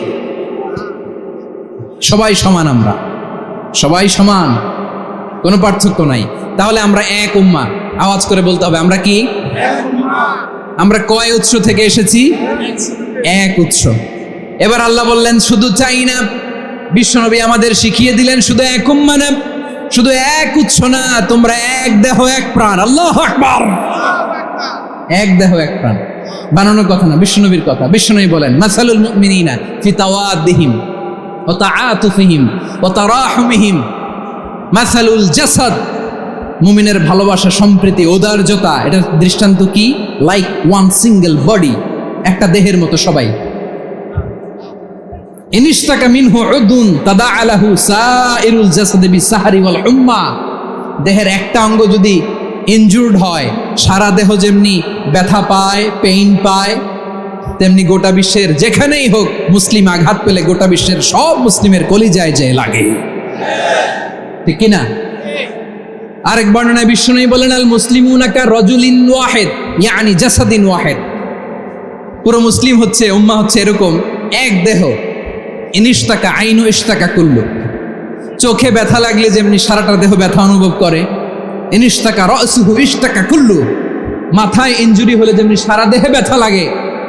সবাই সমান, আমরা সবাই সমান, কোনো পার্থক্য নাই। তাহলে আমরা এক উম্মাহ। আওয়াজ করে বলতে হবে আমরা কি? আমরা কয় উৎস থেকে এসেছি? এক উৎস। এবার আল্লাহ বললেন শুধু চাই না, বিশ্বনবী আমাদের শিখিয়ে দিলেন শুধু এক উম্মাহ না, শুধু এক উৎস না, তোমরা এক দেহ এক প্রাণ। আল্লাহু আকবার। এক দেহ এক প্রাণ বানানোর কথা না, বিশ্বনবীর কথা। বিশ্বনবী বলেন মাসালুল মুমিনিনা ফি তাওয়াদ্দিহিম ওয়া তাআতুফিহিম ওয়া তারাহুমিহিম মাসালুল জাসাদ। মুমিনের ভালোবাসা, সম্প্রীতি, ঔদার্যতা, এটা দৃষ্টান্ত কি? লাইক ওয়ান সিঙ্গেল বডি, একটা দেহের মতো সবাই। ইনিশতাকা মিনহু উদুন তাদাআ লাহু সাইরুল জাসাদি বিসাহরি ওয়াল হুম্মা। দেহের একটা অঙ্গ যদি ইনজুর্ড হয়, সারা দেহ যেমনি ব্যথা পায়, পেইন পায়, তেমনি গোটা বিশ্বের যেখানেই হোক মুসলিম আঘাত পেলে গোটা বিশ্বের সব মুসলিমের কলিজায় যায় লাগে, ঠিক কিনা? আরেক বর্ণনায় বিশ্বনবী বলেন আল মুসলিমুনা কা রাজুলিন ওয়াহিদ ইয়ানি জাসাদিন ওয়াহিদ। পুরো মুসলিম হচ্ছে, উম্মাহ হচ্ছে এরকম এক দেহ। ইনিশতাকা আইনু ইশতাকা কুল্লু, চোখে ব্যথা লাগলে যেমনি সারাটা দেহ ব্যথা অনুভব করে, ইনিশতাকা রাসুহু ইশতাকা কুল্লু, মাথায় ইনজুরি হলে যেমনি সারা দেহে ব্যথা লাগে,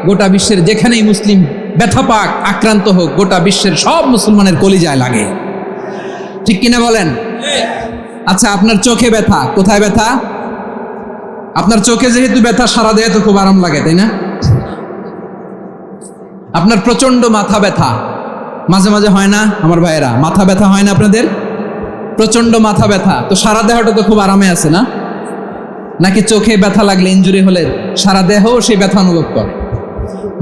গোটা বিশ্বের যেখানেই মুসলিম ব্যথা পাক, আক্রান্ত হোক, গোটা বিশ্বের সব মুসলমানের কলিজায় লাগে, ঠিক কিনা বলেন? আচ্ছা, আপনার চোখে ব্যথা, কোথায় ব্যথা? আপনার চোখে যেহেতু ব্যথা, সারা দেহে তো খুব আরাম লাগে, তাই না? আপনার প্রচন্ড মাথা ব্যথা মাঝে মাঝে হয় না আমার ভাইয়েরা? মাথা ব্যথা হয় না আপনাদের? প্রচন্ড মাথা ব্যথা, তো সারা দেহটা তো খুব আরামে আছে না? নাকি চোখে ব্যথা লাগলে, ইনজুরি হলে সারা দেহ সেই ব্যথা অনুভব করে?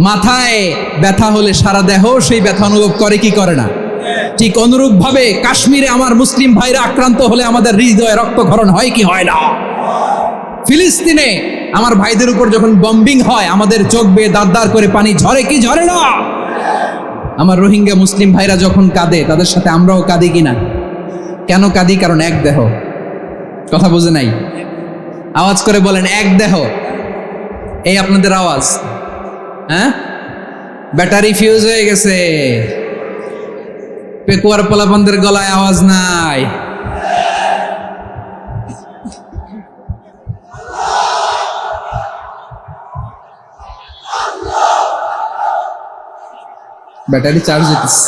মাথায় ব্যথা হলে সারা দেহ সেই ব্যথা অনুভব করে কি করে না? ঠিক অনুরূপ ভাবে কাশ্মীরে আমার মুসলিম ভাইরা আক্রান্ত হলে আমাদের হৃদয়ে রক্তক্ষরণ হয় কি হয় না? ফিলিস্তিনে আমার ভাইদের উপর যখন বম্বিং হয় আমাদের চোখ বেয়ে দাঁড় দাঁড় করে পানি ঝরে কি ঝরে না? আমার রোহিঙ্গা মুসলিম ভাইরা যখন কাঁদে তাদের সাথে আমরাও কাঁদি কিনা? কেন কাঁদি? কারণ এক দেহ, কথা বুঝে নাই? আওয়াজ করে বলেন এক দেহ। এই আপনাদের আওয়াজ। হ্যাঁ, ব্যাটারি ফিউজ হয়ে গেছে, পেকুয়ার পোলাপানদের গলায় আওয়াজ নাই। ব্যাটারি চার্জ হইতেছে।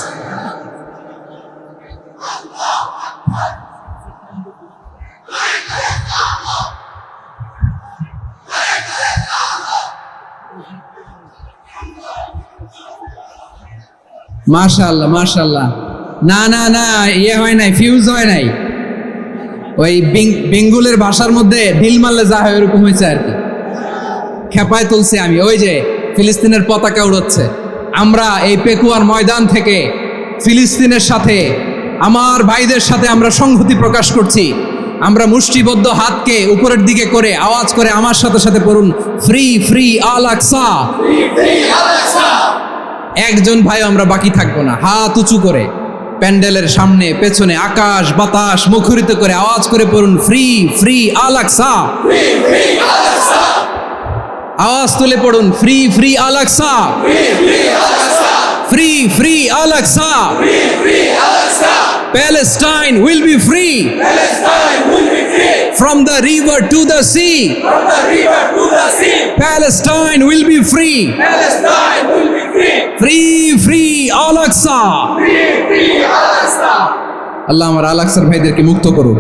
মাশাআল্লাহ মাশাআল্লাহ। না না না, ইয়ে হয় নাই, ফিউজ হয় নাই। ওই বেঙ্গুলের ভাষার মধ্যে ঢিল মারলে যা হয় ওরকম হয়েছে আর কি। খেপায় তুলছে আমি। ওই যে ফিলিস্তিনের পতাকা উড়াচ্ছে। আমরা এই পেকুয়ার ময়দান থেকে ফিলিস্তিনের সাথে, আমার ভাইদের সাথে আমরা সংহতি প্রকাশ করছি। আমরা মুষ্টিবদ্ধ হাতকে উপরের দিকে করে আওয়াজ করে আমার সাথে সাথে পড়ুন, ফ্রি ফ্রি আল আকসা। একজন ভাই আমরা বাকি থাকবো না। হাত উঁচু করে প্যান্ডেলের সামনে পেছনে আকাশ বাতাস মুখরিত করে আওয়াজ করে পড়ুন, ফ্রি ফ্রি আল আকসা। আওয়াজ তুলে পড়ুন, free free Al Aqsa, free free Al Aqsa. Palestine will be free from the river to the sea. Palestine will be free. Free free Al Aqsa. আল্লাহ আমার আল আকসার ভাইদেরকে মুক্ত করুন।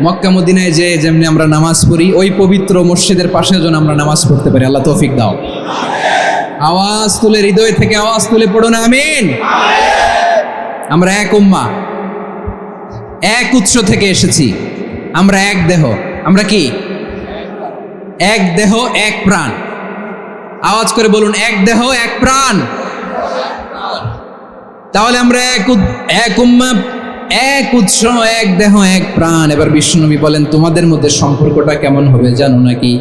মক্কা মদিনায় যে যেমনি আমরা নামাজ পড়ি, ওই পবিত্র মসজিদের পাশে যেন আমরা নামাজ পড়তে পারি। আল্লাহ তৌফিক দাও। আওয়াজ তুলে, হৃদয় থেকে আওয়াজ তুলে পড়ুন আমিন। আমরা এক উম্মাহ, এক উৎস থেকে এসেছি। আমরা এক দেহ। আমরা কি? এক দেহ এক প্রাণ। আওয়াজ করে বলুন, এক দেহ এক প্রাণ। তাহলে আমরা এক উম্মাহ, এক উৎস, এক দেহ এক প্রাণ। এবার বিশ্বনবী বলেন, তোমাদের মধ্যে সম্পর্কটা কেমন হবে জানো নাকি?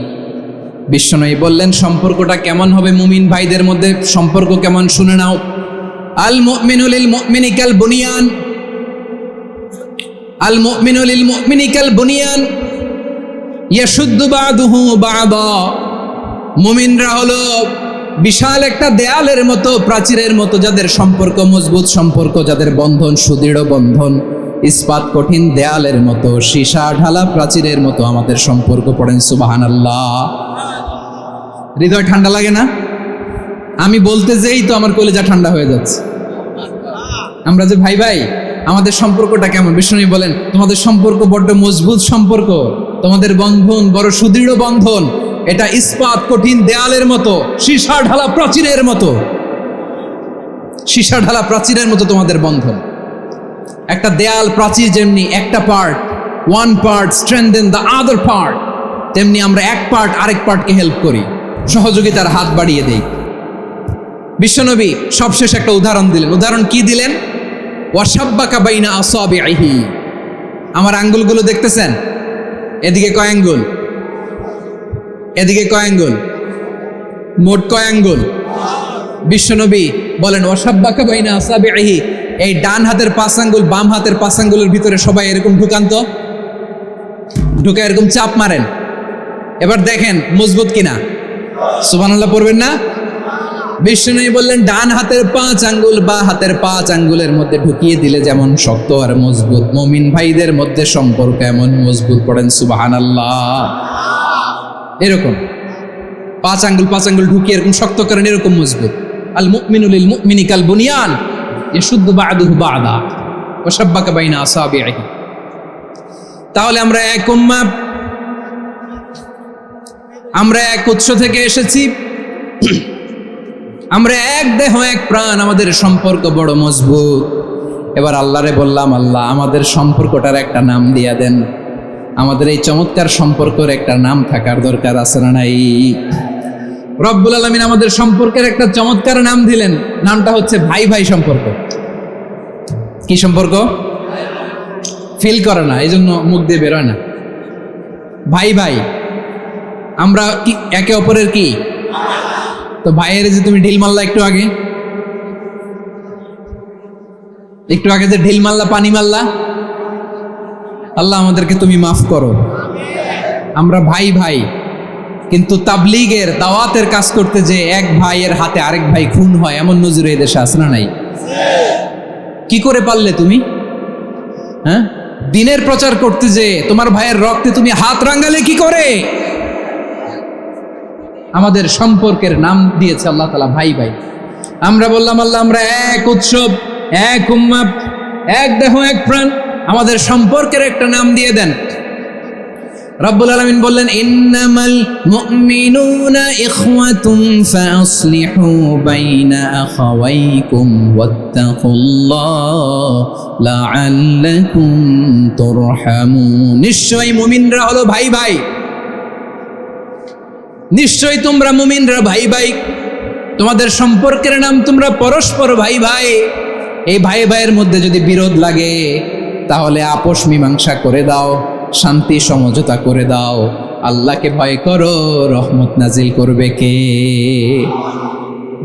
বিশ্বনবী বললেন, সম্পর্কটা কেমন হবে মুমিন ভাইদের মধ্যে? সম্পর্ক কেমন শুনে নাও। আল মুমিনু লিল মুমিনি কাল বুনিয়ান, আল মুমিনু লিল মুমিনি কাল বুনিয়ান ইয়াশুদ্দু বাদুহু বাদা। মুমিনরা হলো বিশাল একটা দেয়ালের মতো, প্রাচীরের মতো, যাদের সম্পর্ক মজবুত সম্পর্ক, যাদের বন্ধন সুদৃঢ় বন্ধন, ইস্পাত কঠিন দেয়ালের মতো, সীসা ঢালা প্রাচীরের মতো আমাদের সম্পর্ক। পড়েন সুবহানাল্লাহ। হৃদয় ঠান্ডা লাগে না? আমি বলতে যেই তো আমার কলিজা ঠান্ডা হয়ে যাচ্ছে। আমরা যে ভাই ভাই, আমাদের সম্পর্কটা কেমন? বিষ্ণু বলেন, তোমাদের সম্পর্ক বড্ড মজবুত সম্পর্ক, তোমাদের বন্ধন বড় সুদৃঢ় বন্ধন। এটা ইস্পাত কঠিন দেয়ালের মতো, সীসা ঢালা প্রাচীরের মতো, সীসা ঢালা প্রাচীরের মতো তোমাদের বন্ধন। একটা দেয়াল প্রাচীর যেমনি একটা part, one part strengthen the other part, তেমনি আমরা এক পার্ট আরেক পার্টকে হেল্প করি, সহযোগিতার হাত বাড়িয়ে দেই। বিশ্বনবী সবশেষ একটা উদাহরণ দিলেন। উদাহরণ কি দিলেন? ওয়াশাব্বাকা বাইনা আসাবিহি। আমার আঙ্গুলগুলো দেখতেছেন? এদিকে কয় আঙ্গুল, এদিকে কয় আঙ্গুল, মোট কয় আঙ্গুল? বিশ্বনবী বলেন, ওয়াশাব্বাকা বাইনা আসাবিহি। এই ডান হাতের 5 আঙ্গুল বাম হাতের 5 আঙ্গুলের ভিতরে সবাই এরকম ঢুকান তো, ঢুকে এরকম চাপ মারেন। এবার দেখেন মজবুত কিনা। সুবহানাল্লাহ পড়বেন না? বিষ্ণু বললেন, ডান হাতের 5 আঙ্গুল বা হাতের 5 আঙ্গুলের মধ্যে ঢুকিয়ে দিলে যেমন শক্ত আর মজবুত, মুমিন ভাইদের মধ্যে সম্পর্ক এমন মজবুত। পড়েন সুবহানাল্লাহ। এরকম 5 আঙ্গুল ঢুকিয়ে এরকম শক্ত করেন, এরকম মজবুত। আল মুমিনু লিল মুমিনি কাল বুনিয়ান ইয়াশুদ্দু বা'দুহু বা'দা ওয়া শাব্বাকা বাইনা আসাবিহি। তাহলে আমরা এক উম্মাহ, আমরা এক উৎস থেকে এসেছি, আমরা এক দেহ এক প্রাণ, আমাদের সম্পর্ক বড় মজবুত। এবার আল্লাহরে বললাম, আল্লাহ আমাদের সম্পর্কটার একটা নাম দিয়া দেন। আমাদের এই চমৎকার সম্পর্কের একটা নাম থাকার দরকার আছে না নাই? রব্বুল আলামিন আমাদের সম্পর্কের একটা চমৎকার নাম দিলেন। নামটা হচ্ছে ভাই ভাই সম্পর্ক। কি সম্পর্ক? ফিল করে না, এই জন্য মুখ দিয়ে বেরোয় না। ভাই ভাই, আমরা কি একে অপরের কি? তো ভাইয়ের যে তুমি ঢিল মারলা একটু আগে, যে ঢিল মারলা, পানি মারলা, আল্লাহ আমাদেরকে তুমি মাফ করো। আমরা ভাই ভাই, কিন্তু তাবলীগের দাওয়াতের কাজ করতে যে এক ভাইয়ের হাতে আরেক ভাই খুন হয়, এমন নজির এই দেশে আছে না নাই? কি করে পারলে তুমি? হ্যাঁ, দিনের প্রচার করতে যে তোমার ভাইয়ের রক্তে তুমি হাত রাঙালে কি করে? আমাদের সম্পর্কের নাম দিয়েছে আল্লাহ তাআলা ভাই ভাই। আমরা বললাম আল্লাহ আমরা এক উৎসব, এক উম্মাহ, এক দেহ, এক প্রাণ, আমাদের সম্পর্কের একটা নাম দিয়ে দেন। রব্বুল আলামিন বললেন ইন্নামাল মুমিনুনা ইখওয়াতুন ফাসলিহু বাইনা আখাওয়াইকুম ওয়াত্তাকুল্লাহ লাআল্লাকুম তুরহামুন। নিশ্চয়ই মুমিনরা হলো ভাই ভাই, নিশ্চয়ই তোমরা মুমিনরা ভাই ভাই, তোমাদের সম্পর্কের নাম তোমরা পরস্পর ভাই ভাই। এই ভাই ভাইয়ের মধ্যে যদি বিরোধ লাগে তাহলে আপোষ মীমাংসা করে দাও, শান্তি সমঝোতা করে দাও। আল্লাহকে ভয় করো, রহমত নাজিল করবে কে?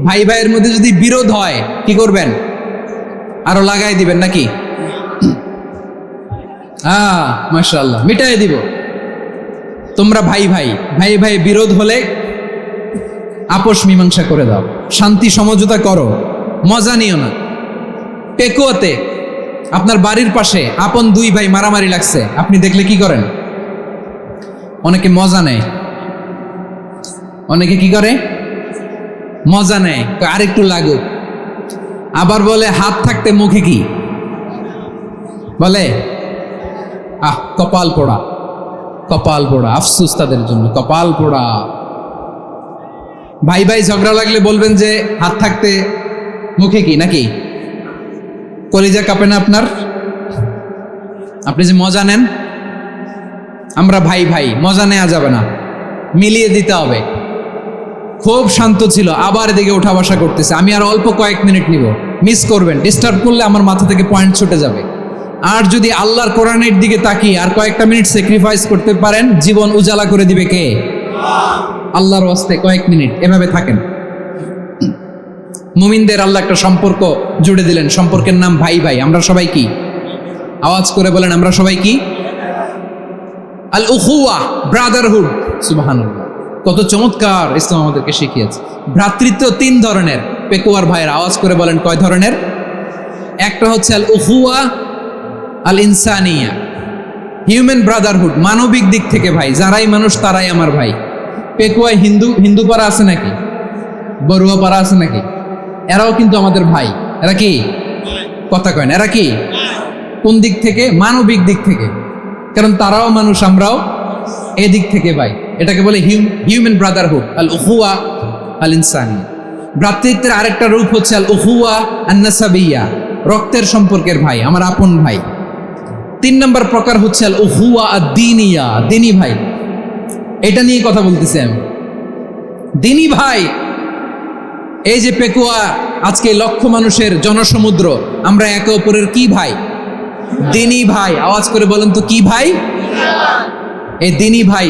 ভাই ভাইয়ের মধ্যে যদি বিরোধ হয় কি করবেন? আরো লাগাই দিবেন নাকি? মাশাআল্লাহ, মিটাই দিব। তোমরা ভাই ভাই, ভাই ভাই বিরোধ হলে আপোষ মীমাংসা করে দাও, শান্তি সমঝোতা করো, মজা নিও না। পেকুয়াতে আপনার বাড়ির পাশে আপন দুই ভাই মারামারি লাগছে, আপনি দেখলে কি করেন? অনেকে মজা নেয়, অনেকে কি করে? মজা নেয়, আরেকটু লাগুক। আবার বলে হাত থাকতে মুখে কি বলে? কপাল পোড়া, কপাল পোড়া। আফসোস তাদের জন্য, কপাল পোড়া। ভাই ভাই ঝগড়া লাগলে বলবেন যে হাত থাকতে মুখে কি, নাকি? কলিজা কাঁপে না আপনার? আপনি যে মজা নেন। আমরা ভাই ভাই, মজা নেওয়া যাবে না, মিলিয়ে দিতে হবে। খুব শান্ত ছিল, আবার এদিকে ওঠা বসা করতেছে। আমি আর অল্প কয়েক মিনিট নিব, মিস করবেন। ডিস্টার্ব করলে আমার মাথা থেকে পয়েন্ট ছুটে যাবে। আর যদি আল্লাহর কোরআনের দিকে তাকিয়ে আর কয়েকটা মিনিট স্যাক্রিফাইস করতে পারেন, জীবন উজালা করে দিবে কে? আল্লাহর ওয়াস্তে কয়েক মিনিট এভাবে থাকেন। মুমিনদের আল্লাহ একটা সম্পর্ক জুড়ে দিলেন, সম্পর্কের নাম ভাই ভাই। আমরা সবাই কি? আওয়াজ করে বলেন, আমরা সবাই কি? আল উখুয়া, ব্রাদারহুড। সুবহানাল্লাহ, কত চমৎকার ইসলাম আমাদেরকে শিখিয়েছে। ভ্রাতৃত্ব তিন ধরনের। পেকুয়ার ভাইয়ের আওয়াজ করে বলেন, কয় ধরনের? একটা হচ্ছে আল উখুয়া আল ইনসানিয়া, হিউম্যান ব্রাদারহুড, মানবিক দিক থেকে ভাই, যারাই মানুষ তারাই আমার ভাই। পেকুয়ায় হিন্দু পাড়া আছে নাকি? বড়ুয়া পাড়া আছে নাকি? এরাও কিন্তু আমাদের ভাই। এরা কি? কথা কয় না, এরা কি? কোন দিক থেকে? মানবিক দিক থেকে। কারণ তারাও মানুষ, আমরাও এদিক থেকে ভাই। এটাকে বলে হিউম্যান ব্রাদারহুড, আল উখুয়া আল ইনসানিয়া। ভ্রাতৃত্বের আরেকটা রূপ হচ্ছে আল উখুয়া আন নাসাবিয়া, রক্তের সম্পর্কের ভাই, আমার আপন ভাই। 3 নম্বর প্রকার হচ্ছে আল উখুয়া আদ-দীনিয়া, দিনী ভাই। এটা নিয়ে কথা বলতেছি আমি। দিনী ভাই, এই যে পেকুয়া, আজকে লক্ষ মানুষের জনসমুদ্র, আমরা একে অপরের কি ভাই? দিনী ভাই। আওয়াজ করে বলেন তো, কি ভাই? এই দিনী ভাই,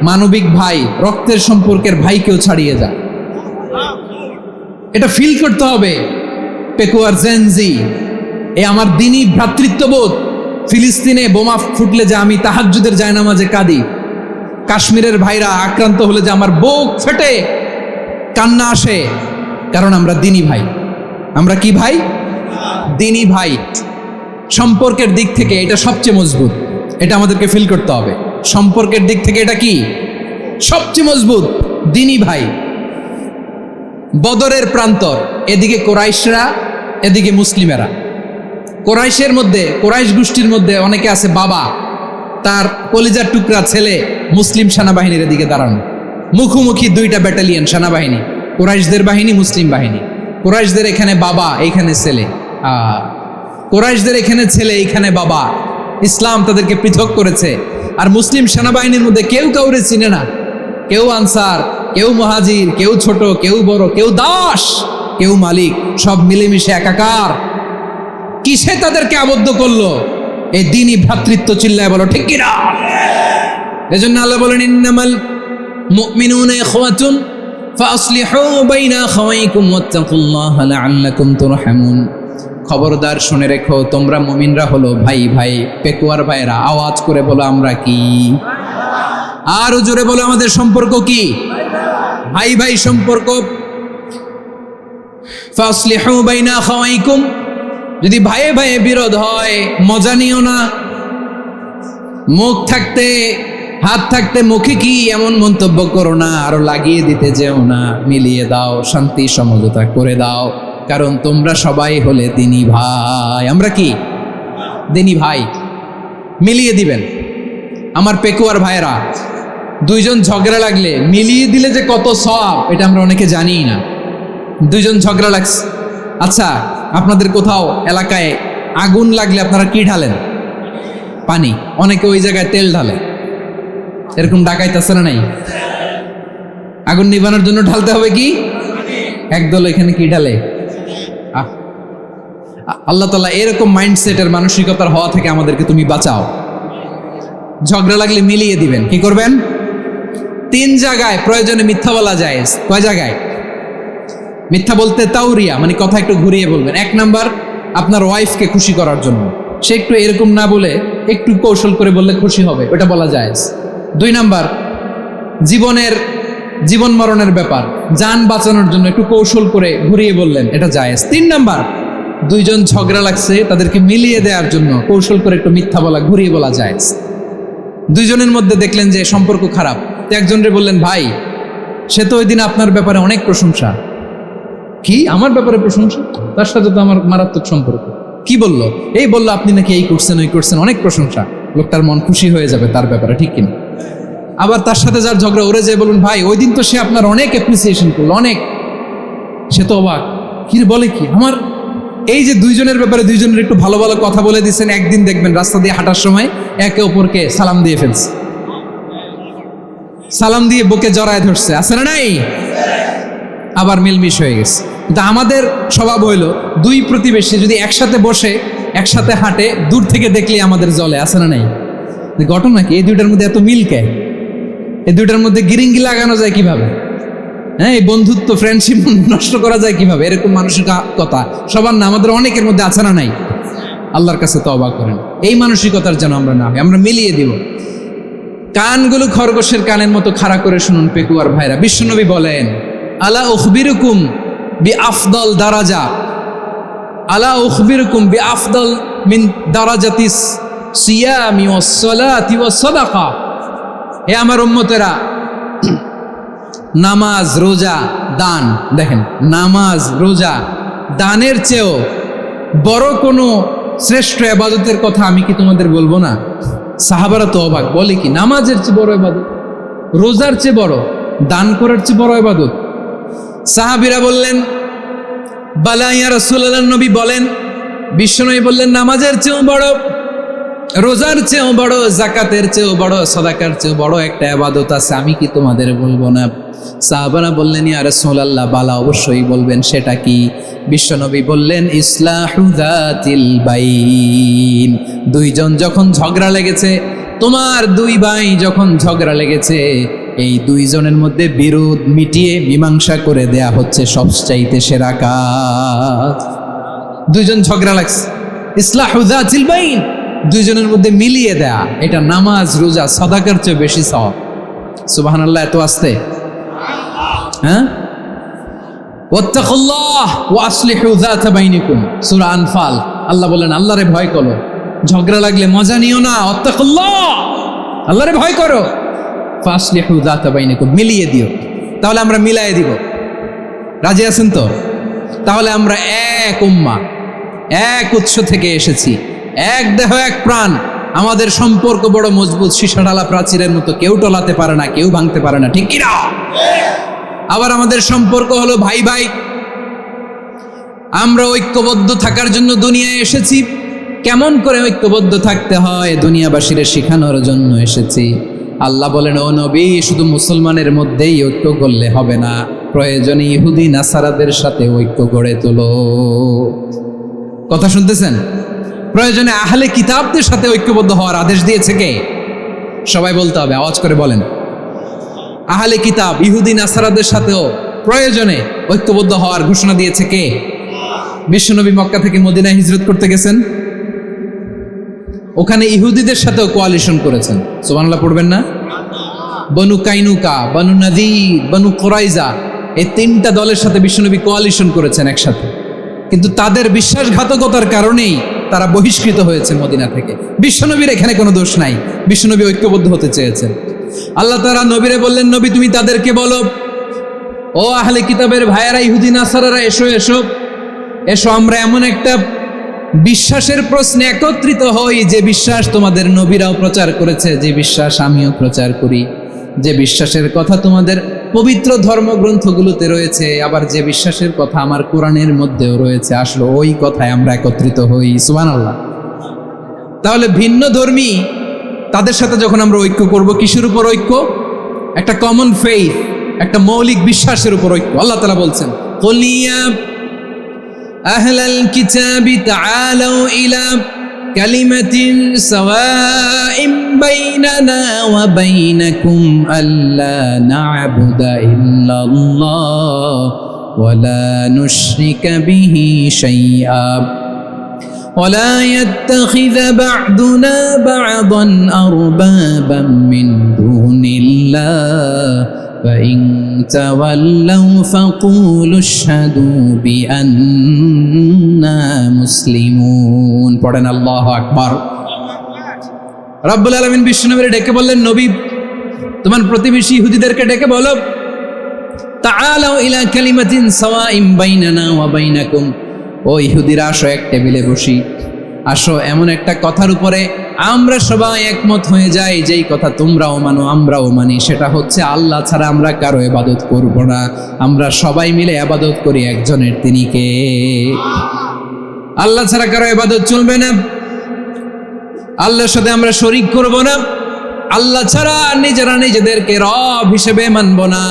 মানবিক ভাই, রক্তের সম্পর্কের ভাইকেও ছাড়িয়ে যায়। এটা ফিল করতে হবে। পেকুয়ার জেনজি, এ আমার দিনী ভ্রাতৃত্ববোধ। ফিলিস্তিনে বোমা ফুটলে যে আমি তাহাজ্জুদের জায়নামাজে কাঁদি, কাশ্মীরের ভাইরা আক্রান্ত হলে যে আমার বুক ফেটে কান্না আসে, কারণ আমরা দিনী ভাই। আমরা কি ভাই? দিনী ভাই। সম্পর্কের দিক থেকে এটা সবচেয়ে মজবুত, এটা আমাদেরকে ফিল করতে হবে। সম্পর্কের দিক থেকে এটা কি? সবচেয়ে মজবুত, দিনী ভাই। বদরের প্রান্তর, এদিকে কোরাইশরা, এদিকে মুসলিমেরা। কোরাইশের মধ্যে, কোরাইশ গোষ্ঠীর মধ্যে অনেকে আছে বাবা, তার কলিজার টুকরা ছেলে মুসলিম সেনাবাহিনীর এদিকে দাঁড়ানো, মুখোমুখি দুইটা ব্যাটালিয়ন সেনাবাহিনী, কোরাইশদের বাহিনী, মুসলিম বাহিনী। কোরাইশদের এখানে বাবা, এইখানে ছেলে। কোরাইশদের এখানে ছেলে, এইখানে বাবা। ইসলাম তাদেরকে পৃথক করেছে। আর মুসলিম সেনাবাহিনীর মধ্যে কেউ কাউরে চিনে না, কেউ আনসার, কেউ মুহাজির, কেউ ছোট, কেউ বড়, কেউ দাস, কেউ মালিক, সব মিলেমিশে একাকার। কিসে তাদেরকে আবদ্ধ করলো? এই দিনই ভ্রাতৃত্ব। চিল্লায় বলো ঠিক কিনা? এজন্য আল্লাহ বলেন, ইন্নামাল মুমিনুনা ইখওয়াতুন ফাসলিহু বাইনা আখাওয়াইকুম ওয়াত্তাকুল্লাহা লাআল্লাকুম তুরহামুন। খবরদার শুনে রেখো, তোমরা মুমিনরা হলো ভাই ভাই। পেকুয়ার ভাইরা আওয়াজ করে বলো আমরা কি? আরো জোরে বলো আমাদের সম্পর্ক কি? ভাই ভাই সম্পর্ক। ফাসলিহু বাইনা আখাওয়াইকুম, যদি ভাইয়ে ভাইয়ে বিরোধ হয় মজা নিও না। মুখ থাকতে হাত থাকতে মুখে কি এমন মন্তব্য করো না, আরো লাগিয়ে দিতে যেও না। মিলিয়ে দাও, শান্তি সমঝোতা করে দাও, কারণ তোমরা সবাই হলে দিনী ভাই। আমরা কি দিনী ভাই? মিলিয়ে দিবেন। আমার পেকুয়ার ভাইরা, দুইজন ঝগড়া লাগলে মিলিয়ে দিলে যে কত সওয়াব, এটা আমরা অনেকে জানি না। দুইজন ঝগড়া লাগছে, আচ্ছা আপনাদের কোথাও এলাকায় আগুন লাগলে আপনারা কি ঢালেন? পানি। অনেকে ওই জায়গায় তেল ঢালে। এরকম ডাকাইতেছে না নাই? আগুন নিবানোর জন্য ঢালতে হবে কি? একদল এখানে কি ঢালে? আল্লাহ তাআলা এরকম মাইন্ডসেটের মানসিকতার হওয়া থেকে আমাদেরকে তুমি বাঁচাও। ঝগড়া লাগলে মিলিয়ে দিবেন। কি করবেন? 3 জায়গায় প্রয়োজনে মিথ্যা বলা যায়। কয় জায়গায় মিথ্যা বলতে? তাওরিয়া, মানে কথা একটু ঘুরিয়ে বলবেন। 1 নাম্বার, আপনার ওয়াইফকে খুশি করার জন্য, সে একটু এরকম না বলে একটু কৌশল করে বললে খুশি হবে, ওটা বলা যায়। 2 নাম্বার, জীবন মরণের ব্যাপার, জান বাঁচানোর জন্য একটু কৌশল করে ঘুরিয়ে বললেন, এটা জায়েজ। 3 নাম্বার, দুইজন ঝগড়া লাগছে তাদেরকে মিলিয়ে দেওয়ার জন্য কৌশল করে একটু মিথ্যা বলা, ঘুরিয়ে বলা জায়েজ। দুইজনের মধ্যে দেখলেন যে সম্পর্ক খারাপ, তো একজনরে বললেন, ভাই সে তো ওই দিন আপনার ব্যাপারে অনেক প্রশংসা। কি আমার ব্যাপারে প্রশংসা? তার সাথে তো আমার মারাত্মক সম্পর্ক। কি বললো? এই বললো আপনি নাকি এই করছেন ওই করছেন, অনেক প্রশংসা। লোকটার মন খুশি হয়ে যাবে তার ব্যাপারে, ঠিক কিনা? আবার তার সাথে যার ঝগড়া, ওরে যে বলুন, ভাই ওই দিন তো সে আপনার অনেক অ্যাপ্রিসিয়েশন করলো, অনেক। সে তো অবাক, কি বলে কি আমার? এই যে দুইজনের ব্যাপারে দুইজনের একটু ভালো ভালো কথা বলে দিচ্ছেন, একদিন দেখবেন রাস্তা দিয়ে হাঁটার সময় একে অপরকে সালাম দিয়ে ফেলছে, সালাম দিয়ে বুকে জড়ায় ধরছে, আছে না নাই? আবার মিলমিশ হয়ে গেছে। কিন্তু আমাদের স্বভাব হইল, দুই প্রতিবেশী যদি একসাথে বসে একসাথে হাঁটে, দূর থেকে দেখলে আমাদের জলে, আছে না নাই? ঘটনা কি? এই দুইটার মধ্যে এত মিল কে? এই দুইটার মধ্যে গিরিঙ্গি লাগানো যায় কিভাবে? হ্যাঁ, এই বন্ধুত্ব ফ্রেন্ডশিপ নষ্ট করা যায় কিভাবে? এরকম মানসিকতা সবার না, আমাদের অনেকের মধ্যে আছে না নাই? আল্লাহর কাছে তওবা করেন, এই মানসিকতার যেন আমরা না হই, আমরা মিলিয়ে দিব। কানগুলো খরগোশের কানের মতো খাড়া করে শুনুন পেকুয়ার ভাইরা। বিশ্বনবী বলেন, আলা উখবিরুকুম বিআফদাল দারাজা, আলা উখবিরুকুম বিআফদাল মিন দারাজাতিস সিয়ামি ওয়াস সালাতি ওয়াস সাদাকা। হে আমার উম্মতেরা, নামাজ, রোজা, দান, দেখেন নামাজ, রোজা, দানের চেয়েও বড় কোনো শ্রেষ্ঠ ইবাদতের কথা আমি কি তোমাদের বলবো না? সাহাবারা তো অবাক, বলে কি নামাজের চেয়ে বড় ইবাদত, রোজার চেয়ে বড়, দান করার চেয়ে বড় ইবাদত? সাহাবীরা বললেন, বালা ইয়া রাসূলুল্লাহ, নবী বলেন। বিশ্বনবী বললেন, নামাজের চেয়েও বড়, রোজার চেয়েও বড়, যাকাতের চেয়েও বড়, সাদাকার চেয়েও বড় একটা ইবাদত আছে, আমি কি তোমাদের বলবো না? সাহাবারা বললেন, ইয়া রাসূলুল্লাহ, বালা অবশ্যই বলবেন, সেটা কি? বিশ্বনবী বললেন, ইসলাহু যাতিল বাইন। দুইজন যখন ঝগড়া লেগেছে, তোমার দুই ভাই যখন ঝগড়া লেগেছে, এই দুইজনের মধ্যে বিরোধ মিটিয়ে মীমাংসা করে দেয়া হচ্ছে সবচাইতে সেরা কাজ। দুইজন ঝগড়া লাগছে, ইসলাহু যাতিল বাইন, দুইজনের মধ্যে মিলিয়ে দেয়া, এটা নামাজ, রোজা, সাদাকার চেয়ে বেশি সওয়াব। সুবহানাল্লাহ, এত আসতে, হ্যাঁ? ওয়াত্তাকুল্লাহ ওয়া আসলিহু যাতা বাইনিকুম, সূরা আনফাল। আল্লাহ বলেন, আল্লাহরে ভয় করো, ঝগড়া লাগলে মজা নিও না। ওয়াত্তাকুল্লাহ, আল্লাহরে ভয় করো। ফাসলিহু যাতা বাইনিকুম, মিলিয়ে দিও। তাহলে আমরা মিলায়ে দিব, রাজি আছেন তো? তাহলে আমরা এক উম্মাহ, এক উৎস থেকে এসেছি, এক দেহ এক প্রাণ। আমাদের সম্পর্ক বড় মজবুত, সীসাঢালা প্রাচীরের মতো, কেউ টলাতে পারে না, কেউ ভাঙতে পারে না, ঠিক কিনা? আবার আমাদের সম্পর্ক হলো ভাই ভাই। আমরা ঐক্যবদ্ধ থাকার জন্য দুনিয়ায় এসেছি। কেমন করে ঐক্যবদ্ধ থাকতে হয় দুনিয়াবাসীরে শেখানোর জন্য এসেছি। আল্লাহ বলেন, ও নবী, শুধু মুসলমানের মধ্যেই ঐক্য করলে হবে না, প্রয়োজনে ইহুদি নাসারাদের সাথে ঐক্য গড়ে তোলো। কথা শুনতেছেন? প্রয়োজনে আহলে কিতাবদের সাথে ঐক্যবদ্ধ হওয়ার আদেশ দিয়েছে কে? সবাই বলতে হবে, আওয়াজ করে বলেন। আহলে কিতাব, ইহুদি নাসারাদের সাথেও প্রয়োজনে ঐক্যবদ্ধ হওয়ার ঘোষণা দিয়েছে কে? বিশ্বনবী মক্কা থেকে মদিনায় হিজরত করতে গেছেন, ওখানে ইহুদিদের সাথেও কোয়ালিশন করেছেন। সুবহানাল্লাহ পড়বেন না? বনু কাইনুকা, বনু নাযীর, বনু কুরাইজা, এই তিনটা দলের সাথে বিশ্বনবী কোয়ালিশন করেছেন একসাথে। কিন্তু তাদের বিশ্বাসঘাতকতার কারণেই তারা বহিষ্কৃত হয়েছে মদিনা থেকে। বিশ্বনবীর এখানে কোনো দোষ নাই, বিশ্বনবী ঐক্যবদ্ধ হতে চেয়েছেন। আল্লাহ তাআলা নবীরে বললেন, নবী তুমি তাদেরকে বলো, ও আহলে কিতাবের ভাইয়েরা, ইহুদি নাসারারা, এসো এসো এসো, আমরা এমন একটা বিশ্বাসের প্রশ্নে একত্রিত হই যে বিশ্বাস তোমাদের নবীরাও প্রচার করেছে, যে বিশ্বাস আমিও প্রচার করি, যে বিশ্বাসের কথা তোমাদের পবিত্র ধর্মগ্রন্থগুলোতে রয়েছে, আবার যে বিশ্বাসের কথা আমার কোরআনের মধ্যেও রয়েছে, আসলে ওই কথায় আমরা একত্রিত হই। সুবহানাল্লাহ। তাহলে ভিন্ন ধর্মী তাদের সাথে যখন আমরা ঐক্য করব, কিসের উপর ঐক্য? একটা কমন ফেইথ, একটা মৌলিক বিশ্বাসের উপর ঐক্য। আল্লাহ তাআলা বলছেন, কুল ইয়া আহলাল কিতাবি তাআলাউ ইলা কালিমাতিন সাওয়াইন বাইনানা ওয়া বাইনাকুম আল্লা না'বুদা ইল্লাল্লাহ ওয়া লা নুশরিকা বিহি শাইআ ولا يتخذ بعضنا بعضا أربابا من دون الله فإن تولوا فقولوا اشهدوا بأننا مسلمون। পড়েন আল্লাহু আকবার। রব্বুল আলামিন বিশ্বনবীকে ডেকে বললেন, নবী তোমার প্রতিবেশী ইহুদিদেরকে ডেকে বলো, তাআলাউ ইলা কালিমাতিন সাওয়াইন বাইনানা ওয়া বাইনাকুম, ও ইহুদিরা আসো, এক টেবিলে বসি, আসো এমন একটা কথার উপরে আমরা সবাই একমত হয়ে যাই, যেই কথা তোমরাও মানো আমরাও মানি, সেটা হচ্ছে আল্লাহ ছাড়া আমরা কারো ইবাদত করব না, আমরা সবাই মিলে ইবাদত করি একজনের, তিনি কে? আল্লাহ ছাড়া কারো ইবাদত চলবে না, আল্লাহর সাথে আমরা শরীক করব না, আল্লাহ ছাড়া নিজেরা নিজেদেরকে রব হিসেবে মানব না।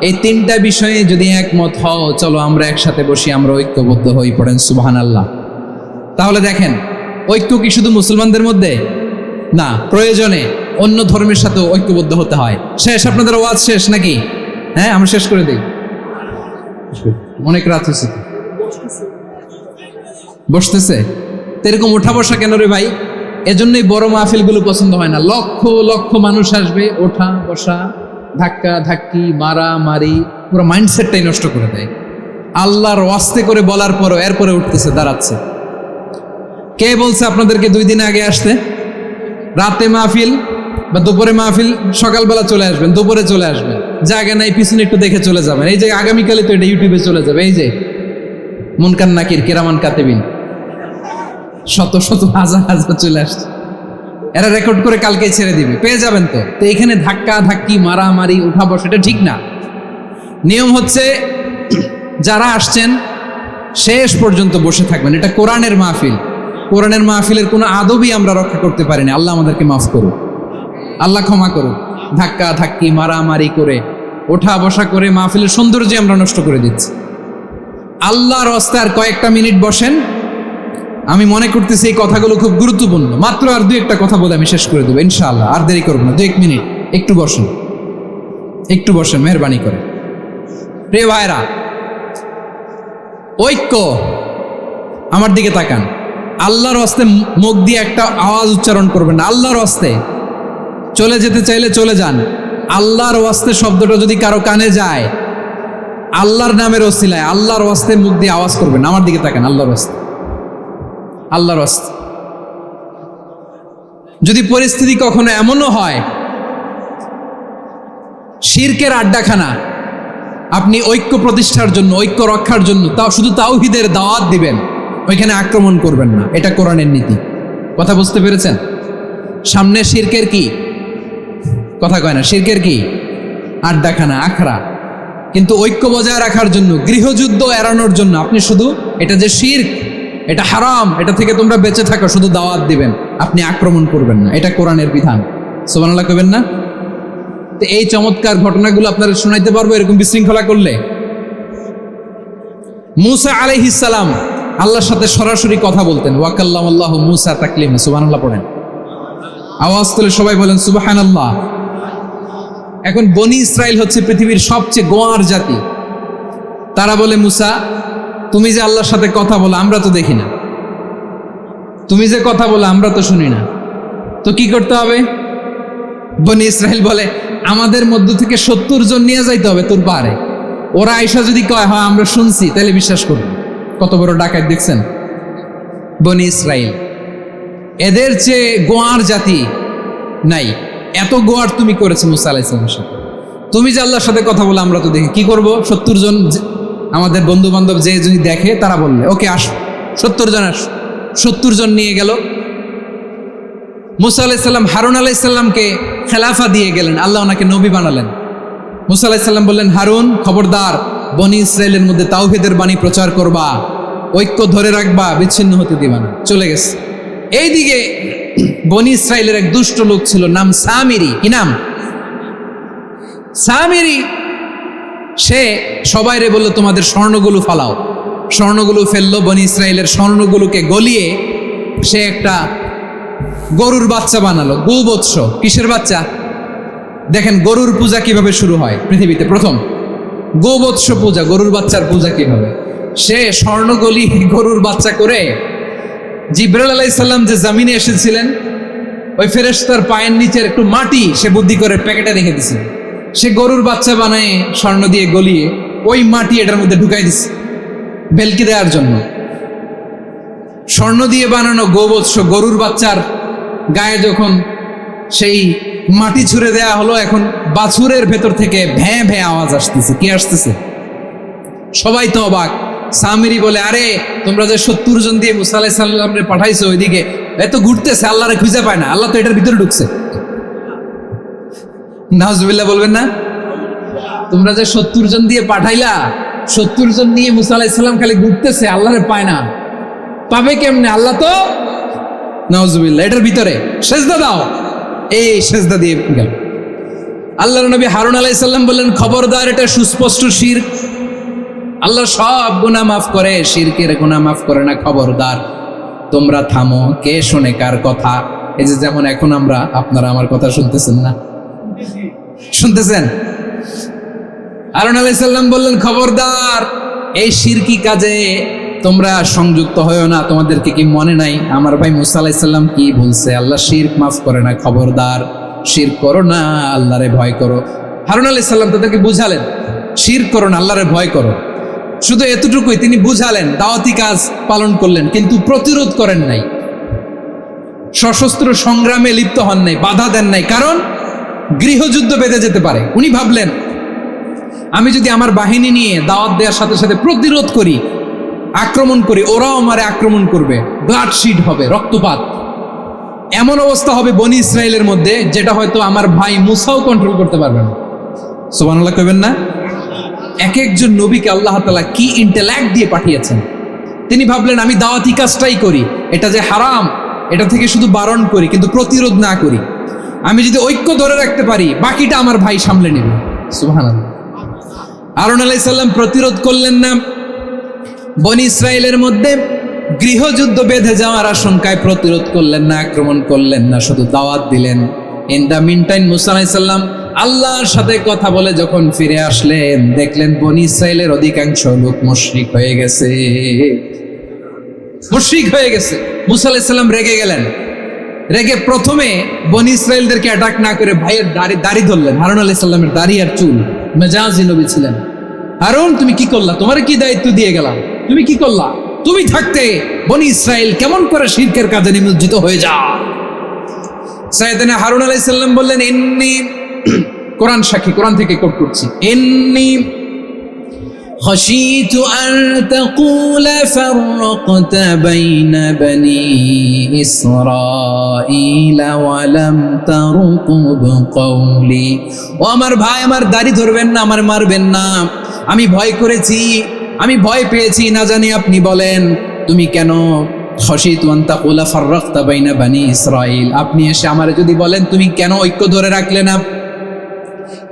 এই তিনটা বিষয়ে যদি একমত হও, চলো আমরা একসাথে বসি, আমরা ঐক্যবদ্ধ হই। পড়েন সুবহানাল্লাহ। তাহলে দেখেন, ঐক্য কি শুধু মুসলমানদের মধ্যে না, প্রয়োজনে অন্য ধর্মের সাথেও ঐক্যবদ্ধ হতে হয়। শেষ? আপনাদের ওয়াজ শেষ নাকি? হ্যাঁ, আমরা শেষ করে দিই, অনেক রাত হয়েছে। বসতেছে তো এরকম ওঠা বসা কেন রে ভাই? এজন্যই বড় মাহফিলগুলো পছন্দ হয় না। লক্ষ লক্ষ মানুষ আসবে, ওঠা বসা, ধাক্কা ধাক্কি, মারা মারি, পুরো মাইন্ডসেটটাই নষ্ট করে দেয়। আল্লাহর ওয়াস্তে করে বলার পরও এরপরে উঠতেছে, দাঁড়াচ্ছে। কে বলছে আপনাদেরকে 2 দিন আগে আসতে? রাতে মাহফিল বা দুপুরে মাহফিল, সকালবেলা চলে আসবেন, দুপুরে চলে আসবেন, জায়গা নাই পিছনে একটু দেখে চলে যাবেন। এই যে আগামীকালে তো এটা ইউটিউবে চলে যাবে, এই যে মুনকার নাকির কিরামান কাতিবিন, শত শত হাজার হাজার চলে আসছে, এরা রেকর্ড করে কালকে ছেড়ে দিবে, পেয়ে যাবেন। তো এখানে ধাক্কা ধাক্কি, মারামারি, উঠা বসা, এটা ঠিক না। নিয়ম হচ্ছে যারা আসছেন শেষ পর্যন্ত বসে থাকবেন। এটা কোরআনের মাহফিল, কোরআনের মাহফিলের কোনো আদবই আমরা রক্ষা করতে পারিনি। আল্লাহ আমাদেরকে মাফ করুন, আল্লাহ ক্ষমা করুন। ধাক্কা ধাক্কি, মারামারি করে, ওঠা বসা করে মাহফিলের সৌন্দর্য আমরা নষ্ট করে দিচ্ছি। আল্লাহর রাস্তে আর কয়েকটা মিনিট বসেন। আমি মনে করতেছি এই কথাগুলো খুব গুরুত্বপূর্ণ। মাত্র আর 2-1টা কথা বলে আমি শেষ করে দেবো ইনশাআল্লাহ, আর দেরি করবো না। 2-1 মিনিট একটু বসেন, একটু বসেন মেহরবানি করে। প্রিয় ভাইরা, ঐক্য, আমার দিকে তাকান। আল্লাহর রাস্তে মুখ দিয়ে একটা আওয়াজ উচ্চারণ করবেন না। আল্লাহর রাস্তে চলে যেতে চাইলে চলে যান। আল্লাহর ওয়াস্তে শব্দটা যদি কারো কানে যায়, আল্লাহর নামের ওসিলায় আল্লাহর ওয়াস্তে মুখ দিয়ে আওয়াজ করবেন। আমার দিকে তাকান, আল্লাহর ওয়াস্তে, আল্লাহর ওয়াস্তে। যদি পরিস্থিতি কখনো এমনও হয় শিরকের আড্ডাখানা, আপনি ঐক্য প্রতিষ্ঠার জন্য, ঐক্য রক্ষার জন্য তাও শুধু তাওহীদের দাওয়াত দিবেন, ওইখানে আক্রমণ করবেন না। এটা কোরআনের নীতি। কথা বুঝতে পেরেছেন? সামনে শিরকের কি কথা কয় না, শিরকের কি আড্ডাখানা, আখড়া। কিন্তু ঐক্য বজায় রাখার জন্য, গৃহযুদ্ধ এড়ানোর জন্য আপনি শুধু এটা যে শিরক, এটা হারাম, এটা থেকে তোমরা বেঁচে থাকো, শুধু দাওয়াত দিবেন, আপনি আক্রমণ করবেন না। এটা কোরআনের বিধান। সুবহানাল্লাহ কইবেন না? তো এই চমৎকার ঘটনাগুলো আপনারা শোনাইতে পারবো এরকম বিশৃঙ্খলা করলে। মূসা আলাইহিস সালাম আল্লাহর সাথে সরাসরি কথা বলতেন। ওয়াকাল্লামাল্লাহু মূসা তাকলিমা। সুবহানাল্লাহ পড়েন, আওয়াজ তুলে সবাই বলেন সুবহানাল্লাহ। এখন বনি ইসরাইল হচ্ছে পৃথিবীর সবচেয়ে গোয়ার জাতি। তারা বলে, মূসা তুমি যে আল্লাহর সাথে কথা বলো আমরা তো দেখি না, তুমি যে কথা বলো আমরা তো শুনি না, তো কি করতে হবে? বনি ইসরাইল বলে আমাদের মধ্য থেকে 70 জন নিয়ে যাইতে হবে তোর পাহাড়ে। ওরা আয়সা যদি কয় হ্যাঁ আমরা শুনছি, তাহলে বিশ্বাস করবো। কত বড় ডাকাত দেখছেন বনি ইসরাইল। এদের চেয়ে গোয়ার জাতি নাই, এত গোয়ার তুমি করেছো মুসা আলাইহিস সালামের সাথে। তুমি যে আল্লাহর সাথে কথা বলে আমরা তো দেখি, কি করব? 70 জন আমাদের বন্ধু বান্ধব যে যদি দেখে তারা বললে ওকে আসো, 70 জন আসো। 70 জন নিয়ে গেল। মুসা আলাইহিস সালাম হারুন আলাইহিস সালামকে খেলাফা দিয়ে গেলেন, আল্লাহ ওনাকে নবী বানালেন। মুসা আলাইহিস সালাম বললেন, হারুন খবরদার, বনি ইসরায়েলের মধ্যে তাওহীদের বাণী প্রচার করবা, ঐক্য ধরে রাখবা, বিচ্ছিন্ন হতে দিবা না। চলে গেছে। এইদিকে বনি ইসরায়েলের এক দুষ্ট লোক ছিল, নাম সামিরি। কি নাম? সামিরি। সে সবাইরে বললো তোমাদের স্বর্ণগুলো ফালাও। স্বর্ণগুলো ফেললো, বনি ইসরায়েলের স্বর্ণগুলোকে গলিয়ে সে একটা গরুর বাচ্চা বানালো। গোবৎস। কিসের বাচ্চা? দেখেন গরুর পূজা কিভাবে শুরু হয় পৃথিবীতে প্রথম, গোবৎস পূজা, গরুর বাচ্চার পূজা কিভাবে। সে স্বর্ণগলি গরুর বাচ্চা করে জিবরাইল আলাইহিস সালাম যে জমিনে এসেছিলেন, ওই ফেরেশতার পায়ের নিচের একটু মাটি সে বুদ্ধি করে প্যাকেটে রেখে দিছে। সে গরুর বাচ্চা বানায় স্বর্ণ দিয়ে গলিয়ে ওই মাটি এটার মধ্যে ঢুকাই দিছে ভেলকি দেওয়ার জন্য। স্বর্ণ দিয়ে বানানো গোবৎস গরুর বাচ্চার গায়ে যখন সেই মাটি ছুঁড়ে দেয়া হলো, এখন বাছুরের ভেতর থেকে ভ্যাঁ ভ্যাঁ আওয়াজ আসতেছে। কি আসতেছে? সবাই তো অবাক। সামিরি বলে, আরে তোমরা যে 70 জন দিয়ে মুসা আলাইহিস সালামকে পাঠাইছো, ওইদিকে এত ঘুরতেছে, আল্লাহরে খুঁজে পায় না, আল্লাহ তো এটার ভিতরে ঢুকছে। নাউজুবিল্লাহ বলবেন না? তোমরা যে 70 জন দিয়ে পাঠাইলা, 70 জন নিয়ে মুসা আলাইহিস সালাম খালি ঘুরতেছে, আল্লাহরে পায় না। পাবে কেমনে? আল্লাহ তো, নাউজুবিল্লাহ, এটার ভিতরে সেজদা দাও। এই সেজদা দিয়ে গেল। আল্লাহর নবী হারুন আলাইহিস সালাম বললেন, খবরদার, এটা সুস্পষ্ট শিরক। আল্লাহ সব গুনাহ মাফ করে, শিরকের গুনাহ মাফ করে না। খবরদার, তোমরা থামো। কে শোনে কার কথা? এই যে যেমন এখন আপনারা আমার কথা শুনতেছেন না? শুনতেছেন? হারুন আলাইহিস সালাম বললেন, খবরদার, এই শিরকি কাজে তোমরা সংযুক্ত হয়েও না। তোমাদেরকে কি মনে নাই আমার ভাই মুসা আলাইহিস সালাম কি বলছে? আল্লাহ শিরক মাফ করে না। খবরদার, শিরক করো না, আল্লাহরে ভয় করো। হারুন আলাইহিস সালাম তাদেরকে বুঝালেন, শিরক করো না, আল্লাহরে ভয় করো। শুধু এতটুকুই তিনি বুঝালেন, দাওয়াতি কাজ পালন করলেন, কিন্তু প্রতিরোধ করেন নাই, সশস্ত্র সংগ্রামে লিপ্ত হন নাই, বাধা দেন নাই। কারণ গৃহযুদ্ধ বেঁধে যেতে পারে। উনি ভাবলেন, আমি যদি আমার বাহিনী নিয়ে দাওয়াত দেওয়ার সাথে সাথে প্রতিরোধ করি, আক্রমণ করি, ওরাও আমারে আক্রমণ করবে, ব্লাডশিড হবে, রক্তপাত। এমন অবস্থা হবে বনি ইসরায়েলের মধ্যে, যেটা হয়তো আমার ভাই মুসাও কন্ট্রোল করতে পারবে না। সুবহানাল্লাহ কইবেন না? এক একজন নবীকে আল্লাহ তাআলা কি ইন্টেলেক্ট দিয়ে পাঠিয়েছেন। তিনি ভাবলেন, আমি দাওয়াতি কাজটাই করি, এটা যে হারাম এটা থেকে শুধু বারণ করি, কিন্তু প্রতিরোধ না করি। আমি যদি ঐক্য ধরে রাখতে পারি, বাকিটা আমার ভাই সামলে নেবে। সুবহানাল্লাহ। হারুন আলাইহিস সালাম প্রতিরোধ করলেন না। বনি ইসরায়েলের মধ্যে গৃহযুদ্ধ বেঁধে যাওয়ার আশঙ্কায় প্রতিরোধ করলেন না, আক্রমণ করলেন না, শুধু দাওয়াত দিলেন। ইন দ্য মিন টাইম মুসা আলাইহিস সালাম আল্লাহর সাথে কথা বলে যখন ফিরে আসলেন, দেখলেন বনি ইসরায়েলের অধিকাংশ লোক মুশরিক হয়ে গেছে। মুশরিক হয়ে গেছে। মুসা আলাইহিস সালাম রেগে গেলেন। রেগে প্রথমে বনি ইসরায়েলদেরকে অ্যাটাক না করে ভাইয়ের দাড়ি ধরলেন। হারুন আলাইহিস সালামের দাড়ি আর চুল। মেজাজি নবী ছিলেন। হারুন, তুমি কি করলা? তোমার কি দায়িত্ব দিয়ে গেলাম, তুমি কি করলা? তুমি থাকতে বনি ইসরায়েল কেমন করে শিরকের কাজে নিমজ্জিত হয়ে যা। সাইয়েদনা হারুন আলাইহিস সালাম বললেন, ইন্নী, কোরআন সাক্ষী, কোরআন থেকে কোট করছি, ইন্নী খাশীতু আন তাকুলা ফাররাকতা বাইনা বনি ইসরাঈল ওয়া লাম তারকুব কওলি। ও আমার ভাই, আমার দাড়ি ধরবেন না, আমার মারবেন না। আমি ভয় করেছি, আমি ভয় পেয়েছি, না জানি আপনি বলেন তুমি কেন খাশীতু আন তাকুলা ফাররাকতা বাইনা বনি ইসরাঈল। আপনি এসে আমারে যদি বলেন তুমি কেন ঐক্য ধরে রাখলে না,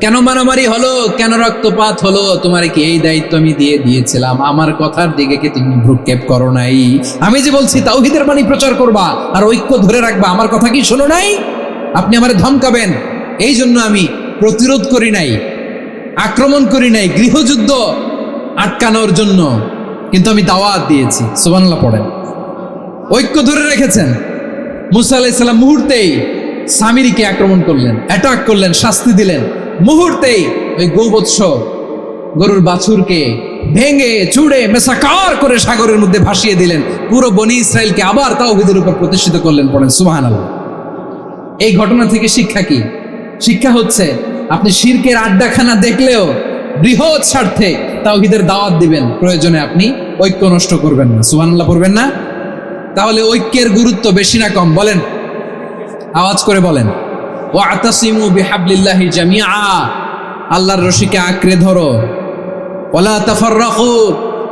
কেন মারামারি হলো, কেন রক্তপাত হলো, তোমার কি এই দায়িত্ব আমি দিয়ে দিয়েছিলাম? আমার কথার দিকে কি তুমি ভ্রুক্ষেপ করো নাই? আমি যে বলছি তাওহীদের বাণী প্রচার করবা আর ঐক্য ধরে রাখবা, আমার কথা কি শোনো নাই? আপনি আমারে ধমকাবেন, এই জন্য আমি প্রতিরোধ করি নাই, আক্রমণ করি নাই, গৃহযুদ্ধ আটকানোর জন্য কিন্তু আমি দাওয়াত দিয়েছি। সুবহানাল্লাহ পড়েন। ঐক্য ধরে রেখেছেন। মুসা আলাইহিস সালাম মুহূর্তেই সামিরীকে আক্রমণ করলেন, অ্যাটাক করলেন, শাস্তি দিলেন। মুহূর্তেই ওই গোবৎস গরুর বাছুরকে ভেঙে চুড়ে মেসাকার করে সাগরের মধ্যে ভাসিয়ে দিলেন। পুরো বনি ইসরায়েলকে আবার তাওহীদের উপর প্রতিষ্ঠিত করলেন। পড়েন সুবহানাল্লাহ। এই ঘটনা থেকে শিক্ষা কি? শিক্ষা হচ্ছে আপনি শিরকের আড্ডাখানা দেখলেও বৃহৎ স্বার্থে তাওহীদের দাওয়াত দিবেন, প্রয়োজনে আপনি ঐক্য নষ্ট করবেন না। সুবহানাল্লাহ পড়বেন না? তাহলে ঐক্যের গুরুত্ব বেশি না কম? বলেন, আওয়াজ করে বলেন। ওয়াতাসিমু বিহাবলিল্লাহি জামিআ, আল্লাহর রশিকে আঁকড়ে ধরো। ওয়ালা তাফাররাকু,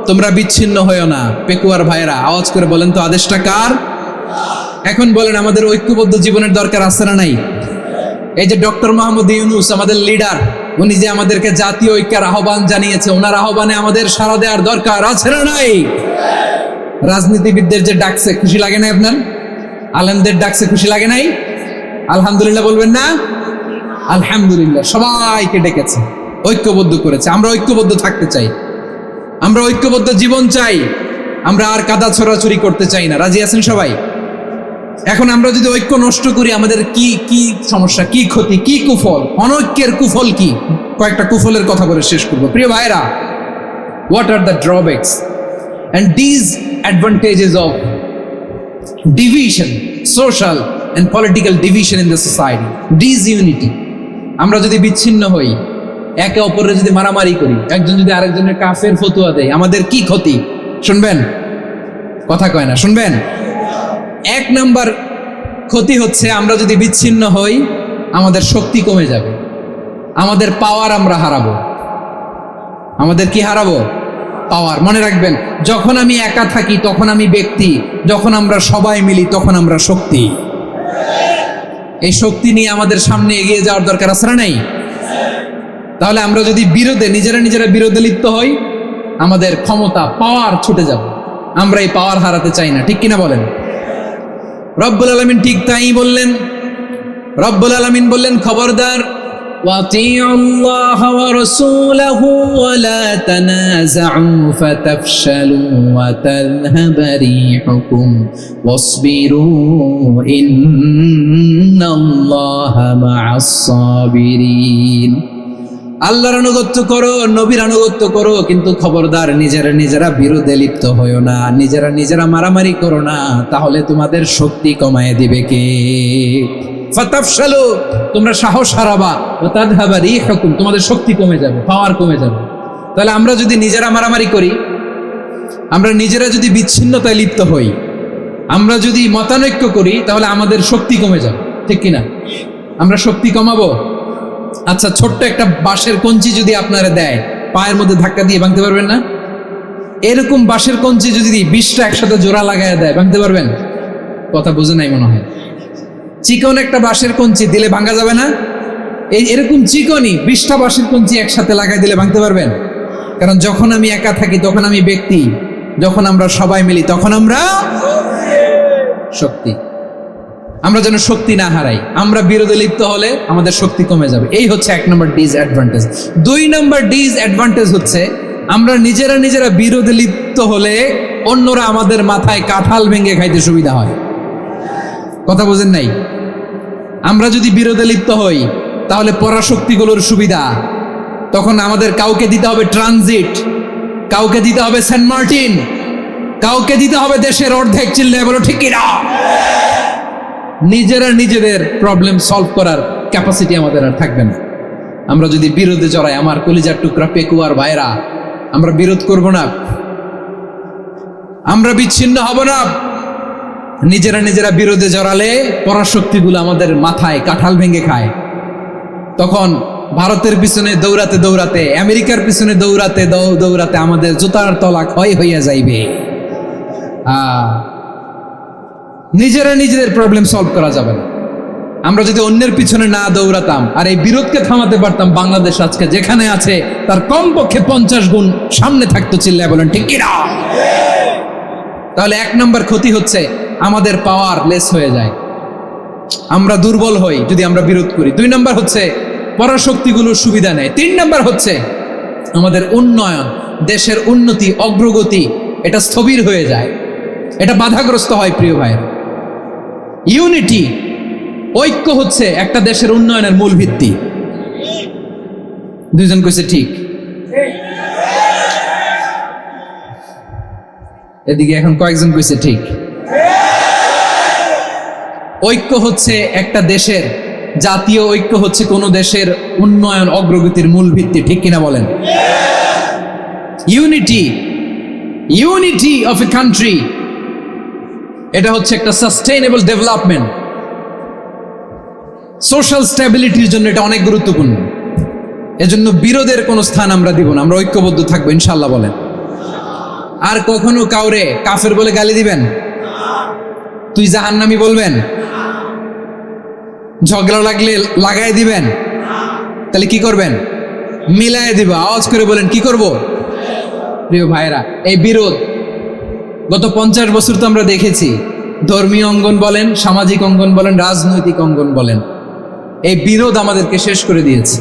তোমরা বিচ্ছিন্ন হয়ো না। পেকুয়ার ভাইরা আওয়াজ করে বলেন তো, আদেশটা কার? এখন বলেন, আমাদের ঐক্যবদ্ধ জীবনের দরকার আছে না নাই? এই যে ডক্টর মোহাম্মদ ইউনূস আমাদের লিডার, উনি যে আমাদেরকে জাতীয় ঐক্যের আহ্বান জানিয়েছে, ওনার আহ্বানে আমাদের সাড়া দেওয়ার দরকার আছে না নাই? রাজনীতিবিদদের যে ডাকছে, খুশি লাগে নাই আপনার? আলেমদের ডাকছে, খুশি লাগে নাই? আলহামদুলিল্লাহ বলবেন না? আলহামদুলিল্লাহ, সবাইকে ডেকেছে, ঐক্যবদ্ধ করেছে। আমরা ঐক্যবদ্ধ থাকতে চাই, আমরা ঐক্যবদ্ধ জীবন চাই, আমরা আর কাদা ছড়াছড়ি করতে চাই না। রাজি আছেন সবাই? এখন আমরা যদি ঐক্য নষ্ট করি, আমাদের কি কি সমস্যা, কি ক্ষতি, কি কুফল? অনৈক্যের কুফল কি? কয়েকটা কুফলের কথা বলে শেষ করবো। প্রিয় ভাইরা, what are the drawbacks and disadvantages of division, social and political division in the society? Disunity, আমরা যদি বিচ্ছিন্ন হই, একে অপরের যদি মারামারি করি, একজন যদি আরেকজনের কাফের ফতোয়া দেয়, আমাদের কি ক্ষতি? শুনবেন? কথা কয় না, শুনবেন? এক নাম্বার ক্ষতি হচ্ছে, আমরা যদি বিচ্ছিন্ন হই, আমাদের শক্তি কমে যাবে, আমাদের পাওয়ার আমরা হারাবো। আমাদের কি হারাবো? পাওয়ার। মনে রাখবেন, যখন আমি একা থাকি তখন আমি ব্যক্তি, যখন আমরা সবাই মিলি তখন আমরা শক্তি। এই শক্তি নিয়ে আমাদের সামনে এগিয়ে যাওয়ার দরকার আছে না নাই? তাহলে আমরা যদি নিজেরা বিরোধে লিপ্ত হই, আমাদের ক্ষমতা, পাওয়ার ছুটে যাবে। আমরা এই পাওয়ার হারাতে চাই না, ঠিক কিনা বলেন? রব্বুল আলামিন ঠিক তাই বললেন। রব্বুল আলামিন বললেন, খবরদার, ওয়াতিউল্লাহ ওয়া রাসূলাহু ওয়া লা তানাযাউ ফাতাফশালু ওয়া তাযহাবা রিহুকুম ওয়াসবিরু ইন্নাল্লাহা মা'আস সাবিরিন। আল্লাহর আনুগত্য করো, নবীর আনুগত্য করো, কিন্তু খবরদার নিজেরা বিরোধে লিপ্ত হয়ো না, নিজেরা মারামারি করো না, তাহলে তোমাদের শক্তি কমায় দিবে কে? ফাতাফশালু, তোমরা সাহস হারাবা, ওয়া তাযহাবা রিহুকুম, তোমাদের শক্তি কমে যাবে, পাওয়ার কমে যাবে। তাহলে আমরা যদি নিজেরা মারামারি করি, আমরা নিজেরা যদি বিচ্ছিন্নতায় লিপ্ত হই, আমরা যদি মতানৈক্য করি, তাহলে আমাদের শক্তি কমে যাবে, ঠিক কিনা? আমরা শক্তি কমাবো। আচ্ছা, ছোট্ট একটা বাঁশের কঞ্চি যদি আপনারা দেয়, পায়ের মধ্যে ধাক্কা দিয়ে ভাঙতে পারবেন না? এরকম বাঁশের কঞ্চি যদি 20টা একসাথে জোড়া লাগায় দেয়, ভাঙতে পারবেন? কথা বুঝে নাই মনে হয়। চিকন একটা বাঁশের কঞ্চি দিলে ভাঙা যাবে না? এরকম চিকনই 20টা বাঁশের কঞ্চি একসাথে লাগাই দিলে ভাঙতে পারবেন? কারণ যখন আমি একা থাকি তখন আমি ব্যক্তি, যখন আমরা সবাই মিলি তখন আমরা শক্তি। আমরা যেন শক্তি না হারাই। আমরা বিরোধে লিপ্ত হলে আমাদের শক্তি কমে যাবে। এই হচ্ছে 1 নম্বর ডিসঅ্যাডভান্টেজ। 2 নম্বর ডিসঅ্যাডভান্টেজ হচ্ছে, আমরা নিজেরা বিরোধে লিপ্ত হলে অন্যরা আমাদের মাথায় কাঁঠাল ভেঙে খাইতে সুবিধা হয়। কথা বোঝেন নাই? আমরা যদি বিরোধে লিপ্ত হই, তাহলে পরাশক্তিগুলোর সুবিধা, তখন আমাদের কাউকে দিতে হবে ট্রানজিট, কাউকে দিতে হবে সেন্ট মার্টিন, কাউকে দিতে হবে দেশের অর্ধেক। চিল্লায় বলো ঠিক কিনা? নিজেদের প্রবলেম সলভ করার ক্যাপাসিটি আমাদের আর থাকবে না। আমরা যদি বিরোধে জড়াই, আমার কলিজার টুকরা পেকুয়ার ভাইরা, আমরা বিরোধ করব না, আমরা বিচ্ছিন্ন হব না। নিজেরা বিরোধে জড়ালে পরাশক্তিগুলো আমাদের মাথায় কাঁঠাল ভেঙে খায়। তখন ভারতের পিছনে দৌড়াতে, আমেরিকার পিছনে দৌড়াতে আমাদের জুতার তলা ক্ষয় হইয়া যাইবে। নিজেদের প্রবলেম সলভ করা যাবে না। আমরা যদি অন্যের পিছনে না দৌড়াতাম আর এই বিরোধকে থামাতে পারতাম, বাংলাদেশ আজকে যেখানে আছে তার কমপক্ষে 50 গুণ সামনে থাকতো। চিল্লায় বলেন ঠিক কিনা? তাহলে 1 নম্বর ক্ষতি হচ্ছে, আমাদের পাওয়ার লেস হয়ে যায়, আমরা দুর্বল হই যদি আমরা বিরোধ করি। 2 নম্বর হচ্ছে, পরাশক্তিগুলোর সুবিধা নেয়। 3 নম্বর হচ্ছে, আমাদের উন্নয়ন, দেশের উন্নতি, অগ্রগতি এটা স্থবির হয়ে যায়, এটা বাধাগ্রস্ত হয়। প্রিয় ভাইয়ের, ইউনিটি, ঐক্য হচ্ছে একটা দেশের উন্নয়নের মূল ভিত্তি। দুইজন কইছে ঠিক, এদিকে এখন কয়েকজন কইছে ঠিক। ঐক্য হচ্ছে একটা দেশের, জাতীয় ঐক্য হচ্ছে কোন দেশের উন্নয়ন অগ্রগতির মূল ভিত্তি, ঠিক কিনা বলেন? ইউনিটি অফ এ কান্ট্রি, এটা হচ্ছে একটা সাস্টেইনেবল ডেভেলপমেন্ট, সোশ্যাল স্ট্যাবিলিটির জন্য এটা অনেক গুরুত্বপূর্ণ। এজন্য বিরোধের কোনো স্থান আমরা দিব না, আমরা ঐক্যবদ্ধ থাকবো ইনশাআল্লাহ বলেন। আর কখনো কাউরে কাফের বলে গালি দিবেন, তুই জাহান্নামী বলবেন, ঝগড়া লাগলে লাগাই দিবেন, তাহলে কি করবেন? মিলাই দিব। আওয়াজ করে বলেন কি করব? প্রিয় ভাইরা, এই বিরোধ গত 50 বছর তো আমরা দেখেছি, ধর্মীয় অঙ্গন বলেন, সামাজিক অঙ্গন বলেন, রাজনৈতিক অঙ্গন বলেন, এই বিরোধ আমাদেরকে শেষ করে দিয়েছে।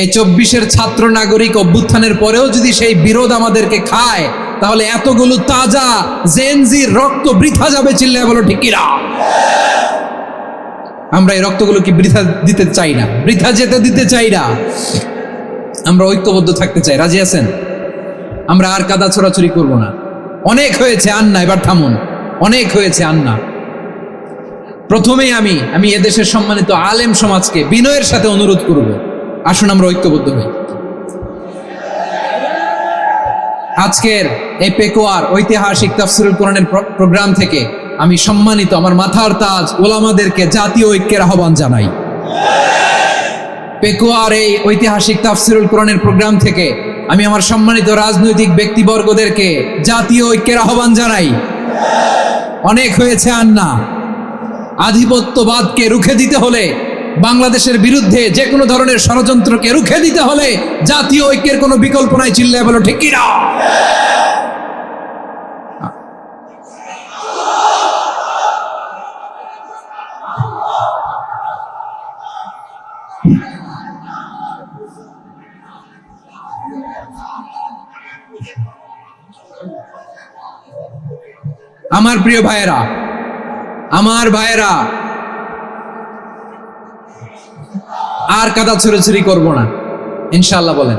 এই 24-এর ছাত্র নাগরিক অভ্যুত্থানের পরেও যদি সেই বিরোধ আমাদেরকে খায়, তাহলে এতগুলো তাজা জেনজির রক্ত বৃথা যাবে। চিল্লায় বলো ঠিক কিনা? আমরা এই রক্তগুলোকে বৃথা দিতে চাই না, বৃথা যেতে দিতে চাই না। আমরা ঐক্যবদ্ধ থাকতে চাই। রাজি আছেন? আমরা আর কাদা ছোড়াছুরি করব না। অনেক হয়েছে আন্না, এবার থামুন। অনেক হয়েছে আন্না। প্রথমেই আমি এদেশের সম্মানিত আলেম সমাজকে বিনয়ের সাথে অনুরোধ করব, আসুন আমরা ঐক্যবদ্ধ হই। আজকের এই পেকুয়ার ঐতিহাসিক তাফসিরুল কোরআনের প্রোগ্রাম থেকে আমি সম্মানিত আমার মাথার তাজ ওলামাদেরকে জাতীয় ঐক্যের আহ্বান জানাই। পেকুয়ার এই ঐতিহাসিক তাফসিরুল কোরআনের প্রোগ্রাম থেকে আমি আমার সম্মানিত রাজনৈতিক ব্যক্তিবর্গদেরকে জাতীয় ঐক্যের আহ্বান জানাই। অনেক হয়েছে আন্না। আধিপত্যবাদকে রুখে দিতে হলে, বাংলাদেশের বিরুদ্ধে যে কোনো ধরনের ষড়যন্ত্রকে রুখে দিতে হলে জাতীয় ঐক্যের কোনো বিকল্প নাই। চিল্লায় বলো ঠিক কিনা? আমার প্রিয় ভাইয়েরা, আমার ভাইয়েরা, আর কাদা ছুড়াছুড়ি করব না ইনশাআল্লাহ বলেন।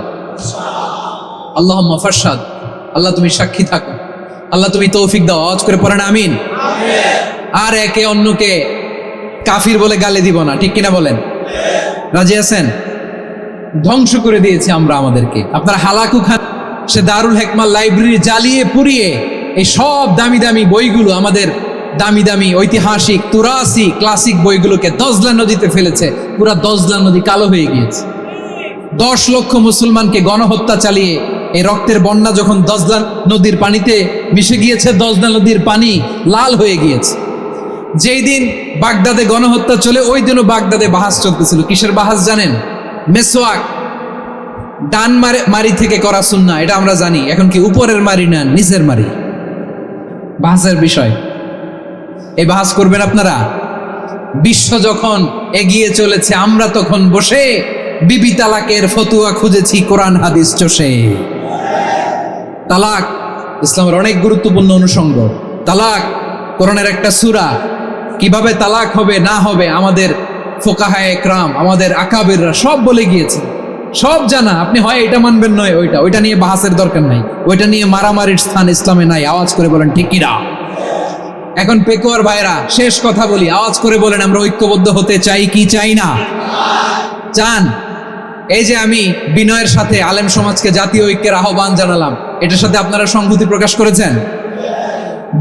আল্লাহুম্মা ফারশাদ, আল্লাহ তুমি সাক্ষী থাকো, আল্লাহ তুমি তৌফিক দাও। আওয়াজ করে পড়েন আমিন। আর একে অন্যকে কাফির বলে গালি দিব না, ঠিক কিনা বলেন? রাজি আছেন? ধ্বংস করে দিয়েছি আমরা আমাদেরকে। আপনারা হালাকু খান, সে দারুল হেকমা লাইব্রেরি জ্বালিয়ে পুড়িয়ে এই সব দামি দামি বইগুলো, আমাদের দামি দামি ঐতিহাসিক তুরাসি ক্লাসিক বইগুলোকে দজলা নদীতে ফেলেছে। পুরা দজলা নদী কালো হয়ে গিয়েছে। 10 লক্ষ মুসলমানকে গণহত্যা চালিয়ে এই রক্তের বন্যা যখন দজলা নদীর পানিতে মিশে গিয়েছে, দজলা নদীর পানি লাল হয়ে গিয়েছে। যেই দিন বাগদাদে গণহত্যা চলে, ওই দিনও বাগদাদে বাহাস চলতেছিল। কিসের বাহাস জানেন? মেসওয়াক, ডান মারি থেকে করা সুন্নাহ, এটা আমরা জানি। এখন কি উপরের মারি না নিচের মারি? বাহাসের বিষয়। এই বাহাস করবেন আপনারা। বিশ্ব যখন এগিয়ে চলেছে, আমরা তখন বসে বিবি তালাকের ফতুয়া খুঁজেছি কোরআন হাদিস চষে। তালাক ইসলামের অনেক গুরুত্বপূর্ণ অনুষঙ্গ। তালাক কোরআনের একটা সূরা। কিভাবে তালাক হবে না হবে আমাদের ফোকাহায়ে একরাম, আমাদের আকাবিররা সব বলে গিয়েছে, সব জানা। আপনি হয় এটা মানবেন, নয় ওইটা নিয়ে বাহাসের দরকার নাই, ওইটা নিয়ে মারামারির স্থান ইসলামে নাই। আওয়াজ করে বলেন ঠিক কিনা? এখন পেকুয়ার ভাইরা, শেষ কথা বলি, আওয়াজ করে বলেন আমরা ঐক্যবদ্ধ হতে চাই কি চাই না? চান? এই যে আমি বিনয়ের সাথে আলেম সমাজকে জাতীয় ঐক্যের আহ্বান জানালাম, এটার সাথে আপনারা সংহতি প্রকাশ করেছেন?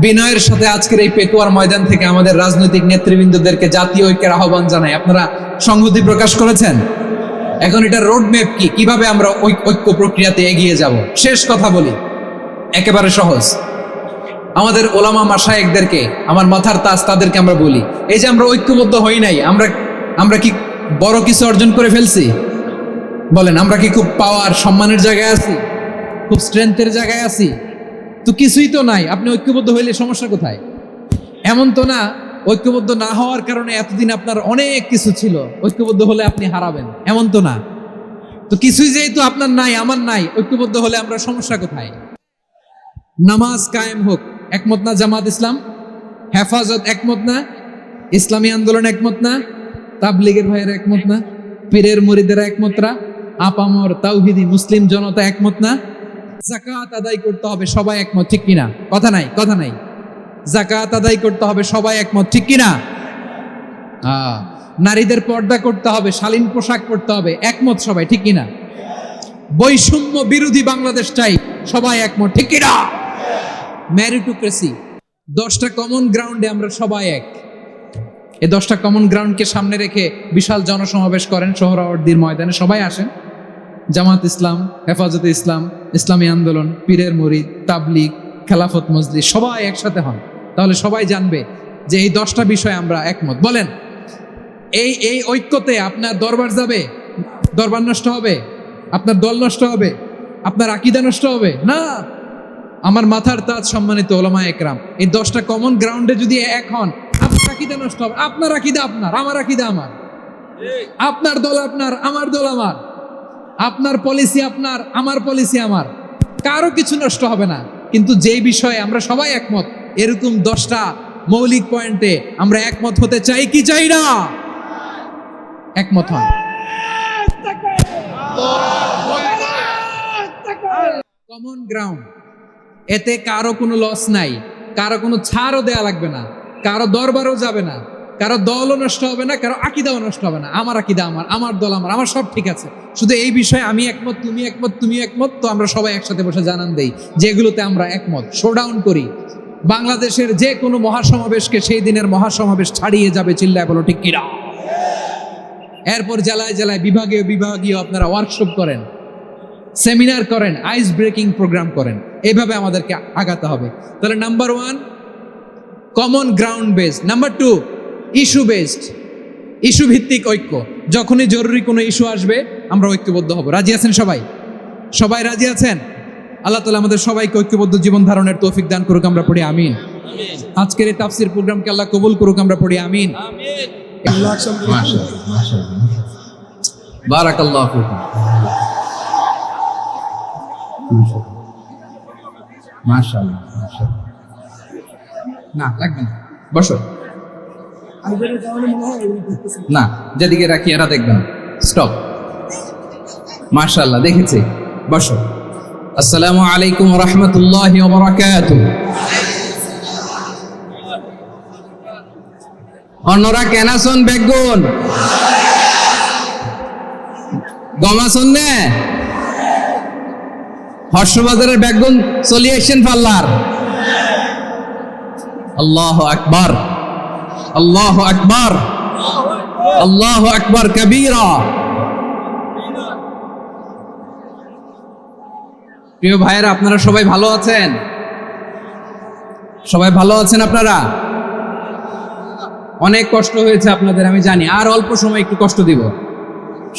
বিনয়ের সাথে আজকের এই পেকুয়ার ময়দান থেকে আমাদের রাজনৈতিক নেতৃবৃন্দদেরকে জাতীয় ঐক্যের আহ্বান জানাই, আপনারা সংহতি প্রকাশ করেছেন? এখন এটা রোডম্যাপ কি, কিভাবে আমরা ঐক্য প্রক্রিয়াতে এগিয়ে যাব? শেষ কথা বলি, একেবারে সহজ। আমাদের ওলামা মাশায়েখদেরকে, আমার মাথার তাজ, তাদেরকে আমরা বলি, এই যে আমরা ঐক্যবদ্ধ হই নাই, আমরা কি বড় কিছু অর্জন করে ফেলছি? বলেন, আমরা কি খুব পাওয়ার সম্মানের জায়গায় আছি? খুব স্ট্রেংথের জায়গায় আছি? তো কিছুই তো নাই। আপনি ঐক্যবদ্ধ হইলে সমস্যা কোথায়? এমন তো না ঐক্যবদ্ধ না হওয়ার কারণে এতদিন আপনার অনেক কিছু ছিল, ঐক্যবদ্ধ হলে আপনি হারাবেন, এমন তো না। তো কিছুই যেহেতু আপনার নাই, আমার নাই, ঐক্যবদ্ধ হলে আমরা সমস্যা কোথায়? নামাজ কায়েম হোক, একমত না জামাত ইসলাম? হেফাজত একমত না? ইসলামী আন্দোলন একমত না? তাবলীগের ভাইয়েরা একমত না? পীরের মুরিদেরা একমত না? আপামর তাওহীদি মুসলিম জনতা একমত না? যাকাত আদায় করতে হবে, সবাই একমত, ঠিক কিনা? কথা নাই, কথা নাই। যাকাত আদায় করতে হবে, সবাই একমত, ঠিক কিনা? নারীদের পর্দা করতে হবে, শালীন পোশাক পরতে হবে, একমত সবাই, ঠিক কিনা? বৈষম্য বিরোধী বাংলাদেশ চাই, সবাই একমত, ঠিক কিনা? মেরিটোক্রেসি, 10টা কমন গ্রাউন্ডে আমরা সবাই এক। এই 10টা কমন গ্রাউন্ডকে সামনে রেখে বিশাল জনসমাবেশ করেন সোহরাওয়ার্দীর ময়দানে, সবাই আসেন। জামাত ইসলাম, হেফাজতে ইসলাম, ইসলামী আন্দোলন, পীরের মুরিদ, তাবলীগ, খেলাফত মজলিস, সবাই একসাথে হন, তাহলে সবাই জানবে যে এই 10টা বিষয়ে আমরা একমত। বলেন, এই ঐক্যতে আপনার দরবার যাবে? দরবার নষ্ট হবে? আপনার দল নষ্ট হবে? আপনার আকীদা নষ্ট হবে? না। আমার মাথার তাজ সম্মানিত ওলামা একরাম, এই 10টা কমন গ্রাউন্ডে যদি এক হন, আপনার আকীদা নষ্ট হবে? আপনার আকীদা আপনার, আমার আকীদা আমার, আপনার দল আপনার, আমার দল আমার, আপনার পলিসি আপনার, আমার পলিসি আমার, কারো কিছু নষ্ট হবে না। কিন্তু যেই বিষয়ে আমরা সবাই একমত, এরকম 10টা মৌলিক পয়েন্টে আমরা একমত হতে চাই কি চাই না? একমত হন। কমন গ্রাউন্ড, এতে কারো কোনো লস নাই, কারো কোনো ছাড়ও দেয়া লাগবে না, কারো দরবারও যাবে না, কারো দলও নষ্ট হবে না, কারো আকীদাও নষ্ট হবে না। আমার আকীদা আমার, আমার দল আমার, আমার সব ঠিক আছে। শুধু এই বিষয়ে আমি একমত, তুমি একমত, তুমি একমত, তো আমরা সবাই একসাথে বসে জানান দেই যেগুলোতে আমরা একমত, শোডাউন করি। বাংলাদেশের যে কোনো মহাসমাবেশকে সেই দিনের মহাসমাবেশ ছাড়িয়ে যাবে, চিল্লায় বলো ঠিক কিনা? এরপর জেলায় জেলায় বিভাগীয় বিভাগীয় আপনারা ওয়ার্কশপ করেন, সেমিনার করেন, আইস ব্রেকিং প্রোগ্রাম করেন, এইভাবে আমাদেরকে আগাতে হবে। তাহলে number 1 common ground based, number 2 issue based, issue ভিত্তিক ঐক্য। যখনই জরুরি কোনো ইস্যু আসবে আমরা ঐক্যবদ্ধ হব। রাজি আছেন সবাই? সবাই রাজি আছেন? আল্লাহ তাআলা আমাদের সবাইকে ঐক্যবদ্ধ জীবন ধারণের তৌফিক দান করুক, আমরা পড়ি আমিন। আজকের এই তাফসীর প্রোগ্রামকে আল্লাহ কবুল করুক, আমরা পড়ি আমিন। বারাকাল্লাহু ফিকুম। মাশাআল্লাহ, মাশাআল্লাহ। না লাগবে না, বসো। না, যেদিকে রাখি এরা দেখবেন। স্টপ। মাশাআল্লাহ, দেখেছি। বসো। আসসালামু আলাইকুম ওয়া রাহমাতুল্লাহি ওয়া বারাকাতুহু। অন্যরা কেনাছন বেগুন গমাছন নে হর্ষবাজারের বেগুন চলিয়ে আসছেন পাল্লার। আল্লাহু আকবার, আল্লাহু আকবার, আল্লাহু আকবার কবীরা। প্রিয় ভাইয়েরা, আপনারা সবাই ভালো আছেন? সবাই ভালো আছেন আপনারা? অনেক কষ্ট হয়েছে আপনাদের আমি জানি, আর অল্প সময় একটু কষ্ট দিব।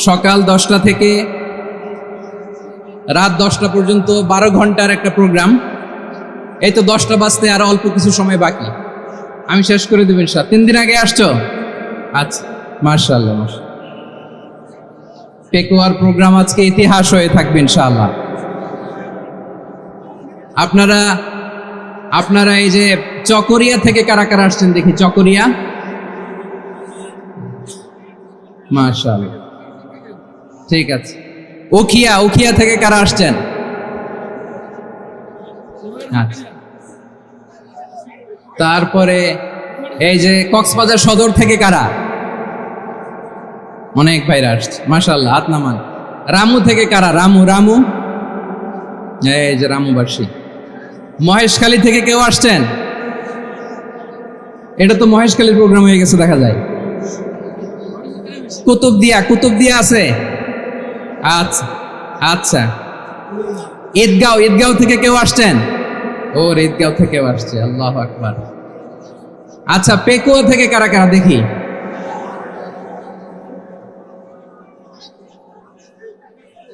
সকাল 10টা থেকে রাত 10টা পর্যন্ত 12 ঘন্টার একটা প্রোগ্রাম। এই তো 10টা বাজতে আর অল্প কিছু সময় বাকি, আমি শেষ করে দেব ইনশাআল্লাহ। 3 দিন আগে আসছো? আচ্ছা, মাশাআল্লাহ, মাশাআল্লাহ। পেকুয়ার প্রোগ্রাম আজকে ইতিহাস হয়ে থাকবে ইনশাআল্লাহ। আপনারা এই যে চকরিয়া থেকে কারা কারা আসছেন দেখি? চকরিয়া, মাশাআল্লাহ, ঠিক আছে। উখিয়া থেকে কারা আসছেন? আচ্ছা। তারপরে এই যে কক্সবাজার সদর থেকে কারা? অনেক ভাইরা আসছে, মাশাআল্লাহ, হাত নামান। রামু থেকে কারা? রামু, এই যে রামুবাসী। মহেশখালী থেকে কেউ আসছেন? এটা তো মহেশখালীর প্রোগ্রাম হয়ে গেছে দেখা যায়। কুতুবদিয়া আছে? আচ্ছা, আচ্ছা। ঈদগাঁও থেকে কেউ আসছেন? ওর ঈদগাঁও থেকেও আসছে, আল্লাহু আকবার। আচ্ছা, পেকুয়া থেকে কারা কারা দেখি?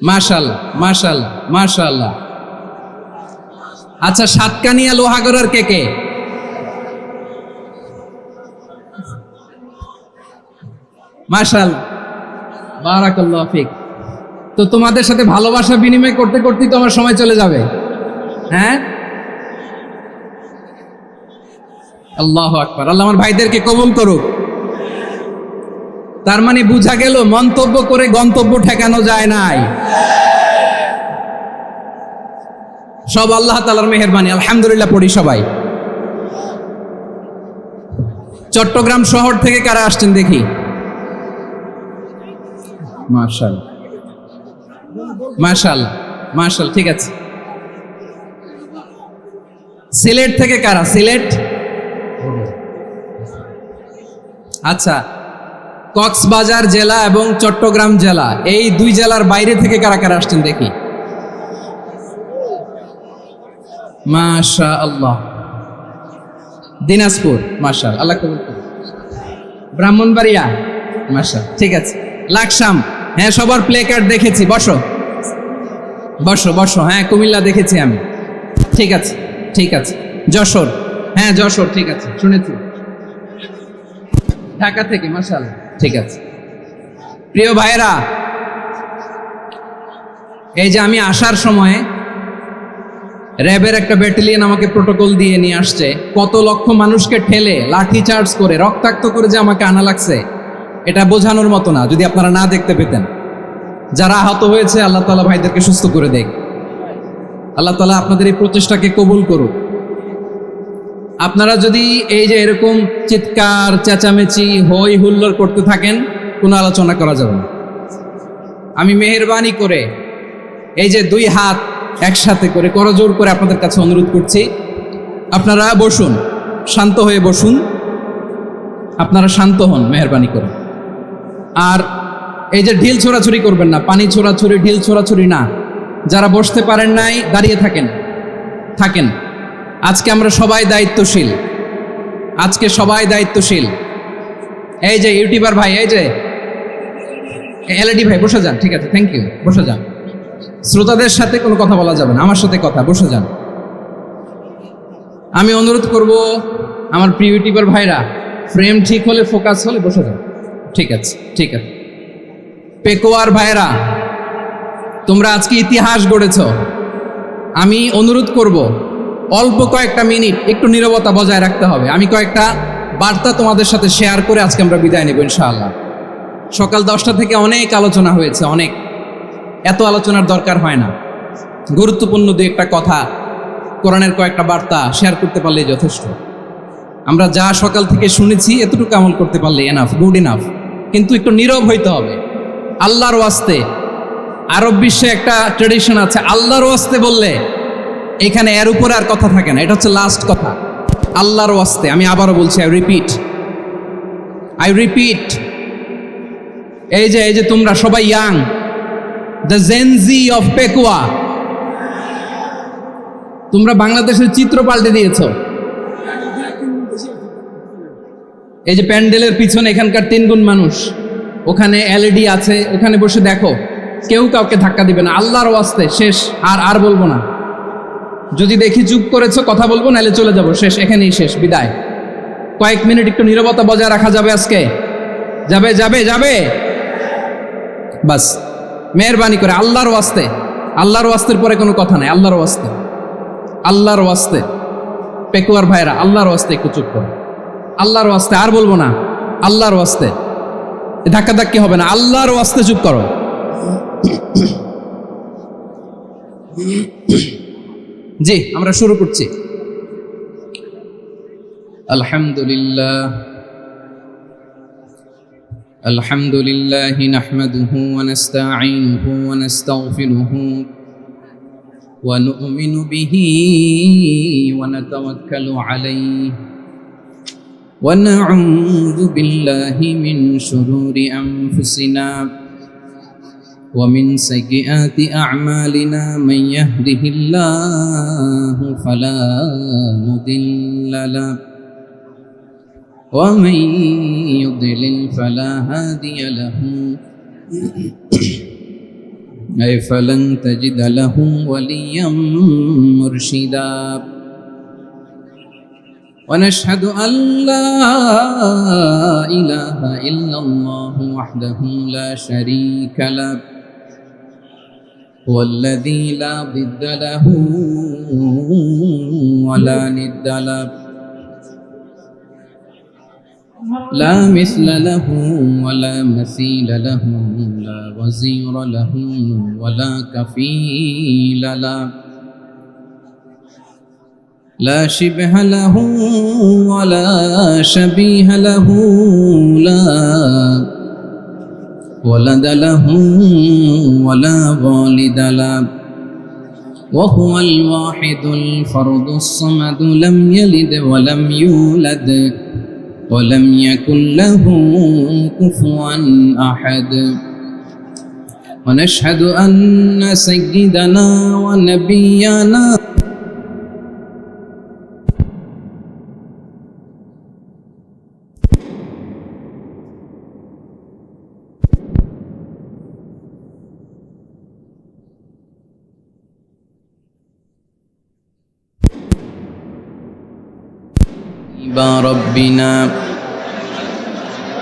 মাশাআল্লাহ, মাশাআল্লাহ, মাশাআল্লাহ। আচ্ছা, সাতকানিয়া লোহাগড়ার কে? মাশাআল্লাহ, বারাকাল্লাহু ফিক। তো তোমাদের সাথে ভালোবাসা বিনিময় করতে করতেই তো আমার সময় চলে যাবে। হ্যাঁ, আল্লাহু আকবার। আল্লাহ আমার ভাইদেরকে কবুল করুক। তার মানে বুঝা গেল মন্তব্য করে গন্তব্য ঠেকানো যায় নাই, সব আল্লাহ তাআলার মেহেরবানি। আলহামদুলিল্লাহ পড়ি সবাই। চট্টগ্রাম শহর থেকে কারা আসছেন দেখি? মাশাআল্লাহ মাশাআল্লাহ মাশাআল্লাহ, ঠিক আছে। সিলেট থেকে কারা? সিলেট, আচ্ছা। কক্সবাজার জেলা এবং চট্টগ্রাম জেলা, এই দুই জেলার বাইরে থেকে কারা কারা আসছেন দেখি? মাশাআল্লাহ। দিনাজপুর, মাশাআল্লাহ, আল্লাহ কবুল করুন। ব্রাহ্মণবাড়িয়া, মাশাআল্লাহ, ঠিক আছে। লাকসাম, হ্যাঁ সবার প্লে কার্ড দেখেছি, বসো বসো বসো। হ্যাঁ কুমিল্লা দেখেছি আমি, ঠিক আছে ঠিক আছে। যশোর, হ্যাঁ যশোর, ঠিক আছে, শুনেছি। ঢাকা থেকে, মাশাআল্লাহ, ঠিক আছে। প্রিয় ভাইরা, এই যে আমি আসার সময় র্যাবের একটা ব্যাটালিয়ন আমাকে প্রোটোকল দিয়ে নিয়ে আসছে, কত লক্ষ মানুষকে ঠেলে লাঠি চার্জ করে রক্তাক্ত করে যে আমাকে আনা লাগছে, এটা বোঝানোর মতো না যদি আপনারা না দেখতে পেতেন। যারা আহত হয়েছে আল্লাহ তাআলা ভাইদেরকে সুস্থ করে দেখ। আল্লাহ তাআলা আপনাদের এই প্রচেষ্টাকে কবুল করুক। আপনারা যদি এই যে এরকম চিৎকার চেঁচামেচি হই হুল্লোড় করতে থাকেন, কোনো আলোচনা করা যাবে না। আমি মেহেরবানি করে এই যে দুই হাত একসাথে করে করজোড় করে আপনাদের কাছে অনুরোধ করছি, আপনারা বসুন, শান্ত হয়ে বসুন, আপনারা শান্ত হন মেহেরবানি করে। আর এই যে ঢিল ছোড়াছুরি করবেন না, পানি ছোড়াছুরি ঢিল ছোড়াছুরি না। যারা বসতে পারেন নাই দাঁড়িয়ে থাকেন থাকেন। আজকে আমরা সবাই দায়িত্বশীল, আজকে সবাই দায়িত্বশীল। এই যে ইউটিউবার ভাই, এই যে এলইডি ভাই, বসে যান, ঠিক আছে, থ্যাংক ইউ, বসে যান। শ্রোতাদের সাথে কোনো কথা বলা যাবে না, আমার সাথে কথা, বসে যান। আমি অনুরোধ করব আমার প্রিয় ইউটিউবার ভাইরা, ফ্রেম ঠিক হলে ফোকাস হলে বসে যান, ঠিক আছে ঠিক আছে। পেকোয়ার ভাইরা, তোমরা আজকে ইতিহাস গড়েছ। আমি অনুরোধ করব অল্প কয়েকটা মিনিট একটু নীরবতা বজায় রাখতে হবে। আমি কয়েকটা বার্তা তোমাদের সাথে শেয়ার করে আজকে আমরা বিদায় নেব ইনশাআল্লাহ। সকাল 10টা থেকে অনেক আলোচনা হয়েছে, অনেক, এত আলোচনার দরকার হয় না। গুরুত্বপূর্ণ দু একটা কথা, কোরআনের কয়েকটা বার্তা শেয়ার করতে পারলেই যথেষ্ট। আমরা যা সকাল থেকে শুনেছি এতটুকু আমল করতে পারলে এনাফ, গুড ইনাফ। কিন্তু একটু নীরব হইতে হবে আল্লাহর ওয়াস্তে। আরব বিশ্বে একটা ট্রেডিশন আছে, আল্লাহর ওয়াস্তে বললে এখানে এর উপরে আর কথা থাকে না, এটা হচ্ছে লাস্ট কথা। আল্লাহর ওয়াস্তে, আমি আবারও বলছি, আই রিপিট। এই যে তোমরা সবাই young, the Gen Z of Pekua, তোমরা বাংলাদেশের চিত্র পাল্টে দিয়েছ। এই যে প্যান্ডেলের পিছনে এখানকার 3 গুণ মানুষ, ওখানে এলইডি আছে, ওখানে বসে দেখো, কেউ কাউকে ধাক্কা দিবে না। আল্লাহর ওয়াস্তে, শেষ, আর বলবো না। যদি দেখি চুপ করেছো, কথা বলবো, নাহলে চলে যাবো, শেষ, এখানেই শেষ, বিদায়। কয়েক মিনিট একটু নীরবতা বজায় রাখা যাবে আজকে? যাবে যাবে যাবে, বাস। মেহেরবানি করে আল্লাহর ওয়াস্তে, আল্লাহর ওয়াস্তের পরে কোনো কথা নাই, আল্লাহর ওয়াস্তে, আল্লাহর ওয়াস্তে। পেকুয়ার ভাইরা, আল্লাহর ওয়াস্তে একটু চুপ করো, আল্লাহর ওয়াস্তে, আর বলবো না, আল্লাহর ওয়াস্তে। ধাক্কাধাক্কি হবে না, আল্লাহর ওয়াস্তে চুপ করো। জি, আমরা শুরু করছি। আলহামদুলিল্লাহ আলহামদুলিল্লাহি নাহমাদুহু ওয়া নাস্তাঈনুহু ওয়া নাস্তাগফিরুহু ওয়া নু'মিনু বিহি ওয়া নাতাওয়াক্কালু আলাইহি ওয়া না'উযু বিল্লাহি মিন শুরুরি আনফুসিনা ومن سيئات أعمالنا من يهده الله فلا مضل له ومن يضلل فلا هادي له أي فلن تجد له وليا مرشدا ونشهد أن لا إله إلا الله وحده لا شريك له هو الذي لا ضد له ولا ند له لا مثل له ولا مثيل له لا وزير له ولا كفيل له لا شبه له ولا شبيه له لا ولد له ولا والد له وهو الواحد الفرد الصمد لم يلد ولم يولد ولم يكن له كفوا أحد ونشهد أن سيدنا ونبينا ربنا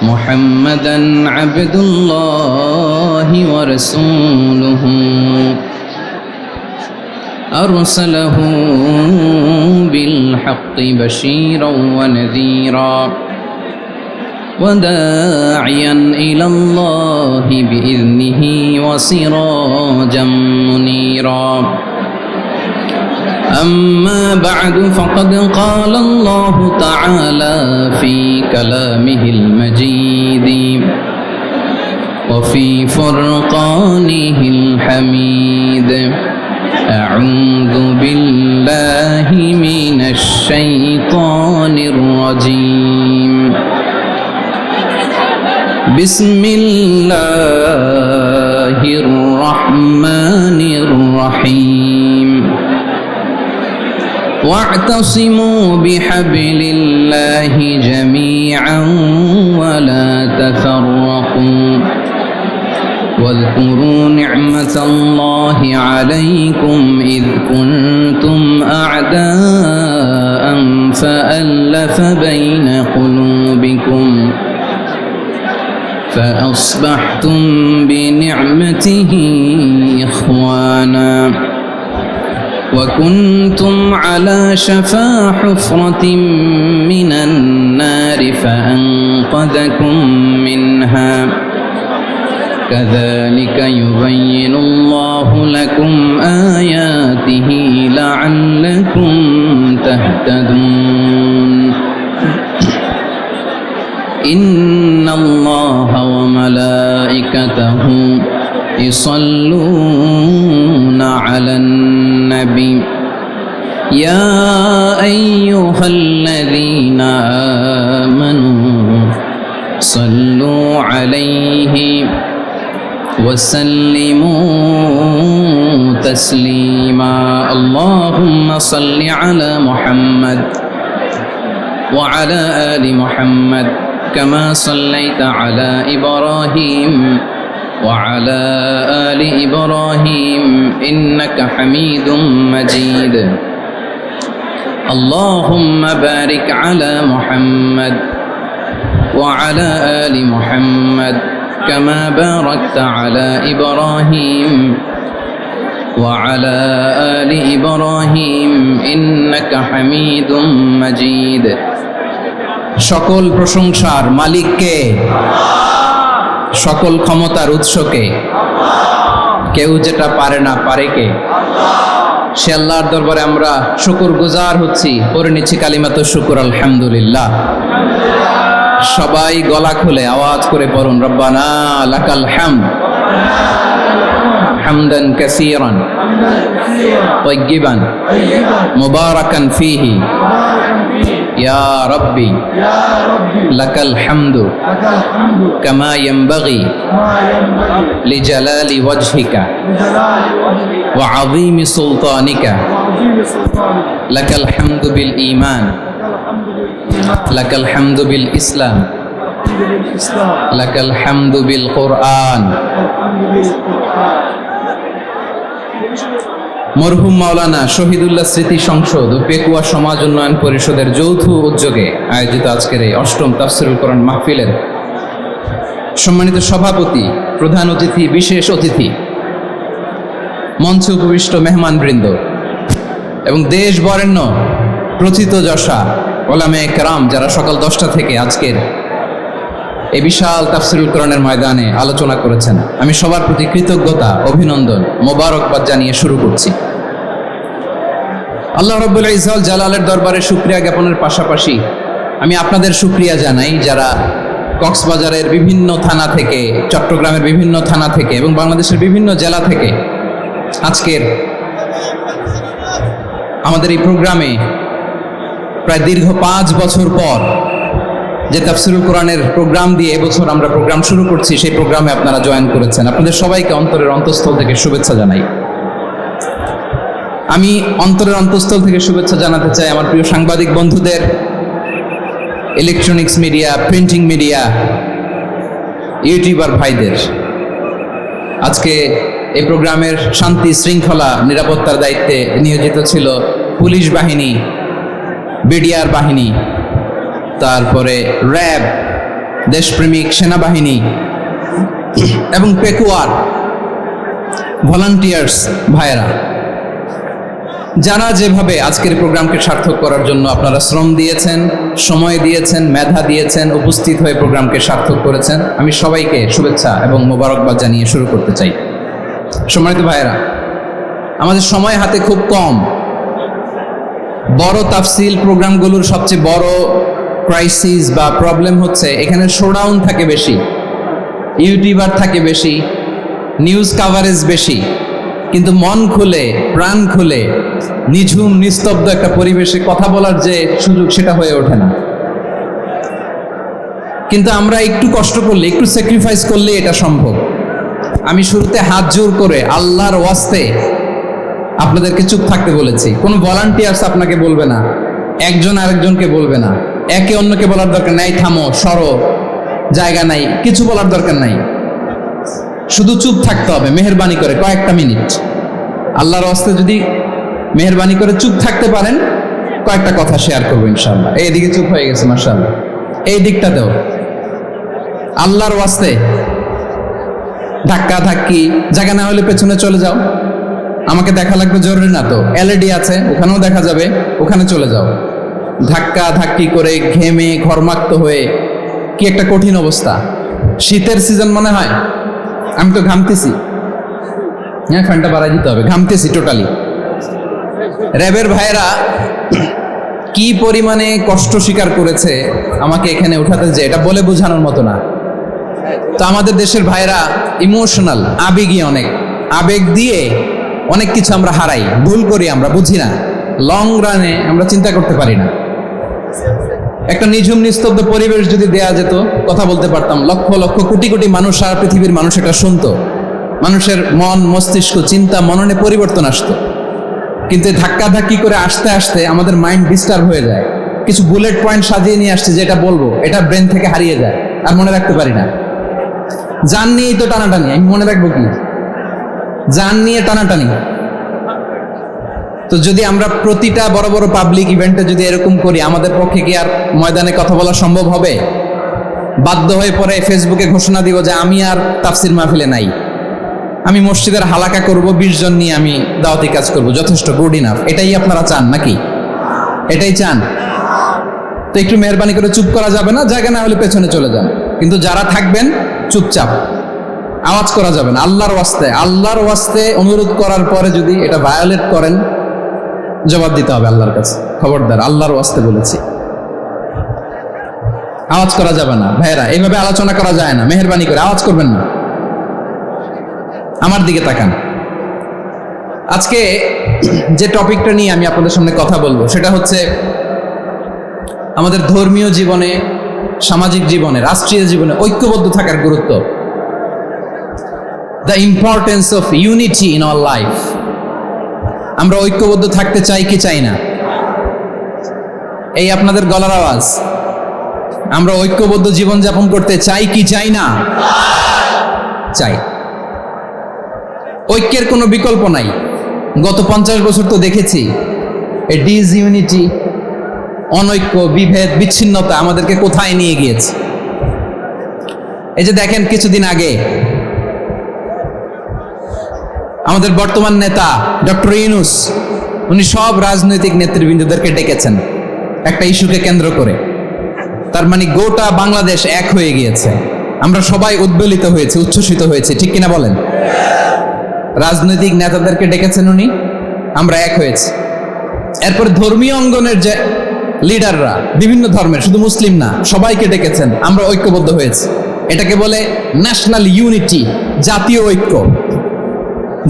محمدا عبد الله ورسوله أرسله بالحق بشيرا ونذيرا وداعيا إلى الله بإذنه وسراجا منيرا أما بعد فقد قال الله تعالى في كلامه المجيد وفي فرقانه الحميد أعوذ بالله من الشيطان الرجيم بسم الله الرحمن الرحيم واعتصموا بحبل الله جميعا ولا تفرقوا واذكروا نعمة الله عليكم إذ كنتم أعداء فألف بين قلوبكم فأصبحتم بنعمته إخوانا وكنتم على شفا حفرة من النار فأنقذكم منها كذلك يبين الله لكم آياته لعلكم تهتدون إن الله وملائكته يصلون على النبي يا أيها الذين آمنوا صلوا عليه وسلموا تسليما اللهم صل على محمد وعلى آل محمد كما صليت على إبراهيم وعلى آل إبراهيم إنك حميد مجيد اللهم بارك على محمد وعلى آل محمد كما باركت على إبراهيم وعلى آل إبراهيم إنك حميد مجيد সকল প্রশংসার মালিক কে সকল ক্ষমতার উৎস কে কেউ যেটা পারে না পারে কে সে আল্লাহর দরবারে আমরা শুকরগুজার হচ্ছি পড়ে নিচ্ছি কালিমাতু শুকর আলহামদুলিল্লাহ সবাই গলা খুলে আওয়াজ করে পড়ুন রব্বানা লাকাল হামদ হামদান কাসীরান তাইয়িবান মুবারাকান ফীহি ইয়া রাব্বি লাকাল হামদু কামা ইয়ানবাগি লিজালালি ওয়াজহিকা ওয়া আযীমি সুলতানিকা লাকাল হামদু বিল ঈমান লাকাল হামদু বিল ইসলাম লাকাল হামদু বিল কুরআন মরহুম মাওলানা শহীদুল্লাহ স্মৃতি সংসদ ও পেকুয়া সমাজ উন্নয়ন পরিষদের যৌথ উদ্যোগে আয়োজিত আজকের এই অষ্টম তাফসীরুল কোরআন মাহফিলের সম্মানিত সভাপতি, প্রধান অতিথি, বিশেষ অতিথি, মঞ্চে উপবিষ্ট মেহমানবৃন্দ এবং দেশ বরেণ্য প্রথিতযশা ওলামায়ে কেরাম যারা সকাল 10টা থেকে আজকের এই বিশাল তাফসিরুল কোরআনের ময়দানে আলোচনা করেছেন। আমি সবার প্রতি কৃতজ্ঞতা, অভিনন্দন, মোবারকবাদ জানিয়ে শুরু করছি। আল্লাহ রাব্বুল ইজ্জত জালালের দরবারে শুকরিয়া জ্ঞাপনের পাশাপাশি আমি আপনাদের শুকরিয়া জানাই যারা কক্সবাজারের বিভিন্ন থানা থেকে, চট্টগ্রামের বিভিন্ন থানা থেকে এবং বাংলাদেশের বিভিন্ন জেলা থেকে আজকের আমাদের এই প্রোগ্রামে প্রায় দীর্ঘ 5 বছর পর যে তাফসিরুল কোরআনের প্রোগ্রাম দিয়ে এবছর আমরা প্রোগ্রাম শুরু করছি, সেই প্রোগ্রামে আপনারা জয়েন করেছেন। আপনাদের সবাইকে অন্তরের অন্তঃস্থল থেকে শুভেচ্ছা জানাই। আমি অন্তরের অন্তঃস্থল থেকে শুভেচ্ছা জানাতে চাই আমার প্রিয় সাংবাদিক বন্ধুদের, electronics media, printing media, YouTuber ভাইদের। আজকে এই প্রোগ্রামের শান্তি শৃঙ্খলা নিরাপত্তার দায়িত্বে নিয়োজিত ছিল পুলিশ বাহিনী, বিডিআর বাহিনী, তারপরে র্যাব, দেশপ্রেমিক সেনাবাহিনী এবং পেকুয়ার ভলান্টিয়ার্স ভাইয়েরা, যারা যেভাবে আজকের প্রোগ্রামকে সার্থক করার জন্য আপনারা শ্রম দিয়েছেন, সময় দিয়েছেন, মেধা দিয়েছেন, উপস্থিত হয়ে প্রোগ্রামকে সার্থক করেছেন, আমি সবাইকে শুভেচ্ছা এবং মোবারকবাদ জানিয়ে শুরু করতে চাই। সম্মানিত ভাইয়েরা, আমাদের সময় হাতে খুব কম। বড় তাফসিল প্রোগ্রামগুলোর সবচেয়ে বড় ক্রাইসিস বা প্রবলেম হচ্ছে এখানে শোডাউন থাকে বেশি, ইউটিউবার থাকে বেশি, নিউজ কাভারেজ বেশি, কিন্তু মন খুলে, প্রাণ খুলে, নিঝুম নিস্তব্ধ একটা পরিবেশে কথা বলার যে সুযোগ, সেটা হয়ে ওঠে না। কিন্তু আমরা একটু কষ্ট করলে, একটু স্যাক্রিফাইস করলে এটা সম্ভব। আমি শুরুতে হাত জোর করে আল্লাহর ওয়াস্তে আপনাদেরকে চুপ থাকতে বলেছি। কোনো ভলান্টিয়ার্স আপনাকে বলবে না, একজন আরেকজনকে বলবে না, একে অন্যকে বলার দরকার নাই, থামো, সরো, জায়গা নাই, কিছু বলার দরকার নাই। শুধু চুপ থাকতে হবে মেহেরবানি করে কয়েকটা মিনিট। আল্লাহর ওয়াস্তে যদি মেহেরবানি করে চুপ থাকতে পারেন, কয়েকটা কথা শেয়ার করবো ইনশাআল্লাহ। এইদিকে চুপ হয়ে গেছে মাশাআল্লাহ, এই দিকটাতেও আল্লাহর ওয়াস্তে ধাক্কা ধাক্কি, জায়গা না হলে পেছনে চলে যাও। আমাকে দেখা লাগবে জরুরি না তো, এলইডি আছে, ওখানেও দেখা যাবে, ওখানে চলে যাও। ধাক্কা ধাক্কি করে ঘেমে ঘরমাক্ত হয়ে কি একটা কঠিন অবস্থা। শীতের সিজন মনে হয়, আমি তো ঘামতেছি। হ্যাঁ, ফ্যানটা বাড়াই দিতে হবে, ঘামতেছি টোটালি। র্যাবের ভাইয়েরা কি পরিমাণে কষ্ট স্বীকার করেছে আমাকে এখানে উঠাতে, যে এটা বলে বোঝানোর মতো না। তো আমাদের দেশের ভাইয়েরা ইমোশনাল, আবেগী, অনেক আবেগ দিয়ে অনেক কিছু আমরা হারাই, ভুল করি, আমরা বুঝি না, লং রানে আমরা চিন্তা করতে পারি না। একটা নিঝুম নিস্তব্ধ পরিবেশ যদি দেয়া যেত, কথা বলতে পারতাম, লক্ষ লক্ষ কোটি কোটি মানুষ, সারা পৃথিবীর মানুষ এটা শুনতো, মানুষের মন, মস্তিষ্ক, চিন্তা, মননে পরিবর্তন আসতো। কিন্তু ধাক্কা ধাক্কি করে আসতে আসতে আমাদের মাইন্ড ডিস্টার্ব হয়ে যায়। কিছু বুলেট পয়েন্ট সাজিয়ে নিয়ে আসছে, যেটা বলবো এটা ব্রেন থেকে হারিয়ে যায়, আর মনে রাখতে পারি না। জান নিয়েই তো টানাটানি, আমি মনে রাখবো কি? জান নিয়ে টানাটানি। তো যদি আমরা প্রতিটা বড় বড় পাবলিক ইভেন্টে যদি এরকম করি, আমাদের পক্ষে কি আর ময়দানে কথা বলা সম্ভব হবে? বাধ্য হয়ে পরে ফেসবুকে ঘোষণা দিব যে আমি আর তাফসির মাহফিলে নাই, আমি মসজিদের হালাকা করব, 20 জন নিয়ে আমি দাওয়াতি কাজ করব, যথেষ্ট, গুড ইনাফ। এটাই আপনারা চান নাকি? এটাই চান? তো একটু মেহরবানি করে চুপ করা যাবে না, জায়গা না হলে পেছনে চলে যান। কিন্তু যারা থাকবেন চুপচাপ, আওয়াজ করা যাবে না। আল্লাহর ওয়াস্তে, আল্লাহর ওয়াস্তে অনুরোধ করার পরে যদি এটা ভায়োলেট করেন, জবাব দিতে হবে আল্লাহর কাছে। খবরদার, আল্লাহর ওয়াস্তে বলেছি, আওয়াজ করা যাবে না। ভাইয়েরা, এইভাবে আলোচনা করা যায় না, মেহরবানি করে আওয়াজ করবেন না। আমার দিকে তাকান। আজকে যে টপিকটা নিয়ে আমি আপনাদের সামনে কথা বলবো, সেটা হচ্ছে আমাদের ধর্মীয় জীবনে, সামাজিক জীবনে, রাষ্ট্রীয় জীবনে ঐক্যবদ্ধ থাকার গুরুত্ব। The importance of unity in our life. আমরা ঐক্যবদ্ধ থাকতে চাই কি চাই না? এই আপনাদের গলার আওয়াজ। আমরা ঐক্যবদ্ধ জীবনযাপন করতে চাই কি চাই না? চাই। ঐক্যের কোনো বিকল্প নাই। গত 50 বছর তো দেখেছি এই ডিসইউনিটি, অনৈক্য, বিভেদ, বিচ্ছিন্নতা আমাদেরকে কোথায় নিয়ে গিয়েছে। এই যে দেখেন, কিছুদিন আগে আমাদের বর্তমান নেতা ডক্টর ইউনূস, উনি সব রাজনৈতিক নেতৃবৃন্দদেরকে ডেকেছেন একটা ইস্যুকে কেন্দ্র করে। তার মানে গোটা বাংলাদেশ এক হয়ে গিয়েছে। আমরা সবাই উদ্বেলিত হয়েছে, উচ্ছ্বসিত হয়েছে, ঠিক কিনা বলেন? রাজনৈতিক নেতাদেরকে ডেকেছেন উনি, আমরা এক হয়েছি। এরপর ধর্মীয় অঙ্গনের যে লিডাররা, বিভিন্ন ধর্মের, শুধু মুসলিম না, সবাইকে ডেকেছেন, আমরা ঐক্যবদ্ধ হয়েছি। এটাকে বলে ন্যাশনাল ইউনিটি, জাতীয় ঐক্য।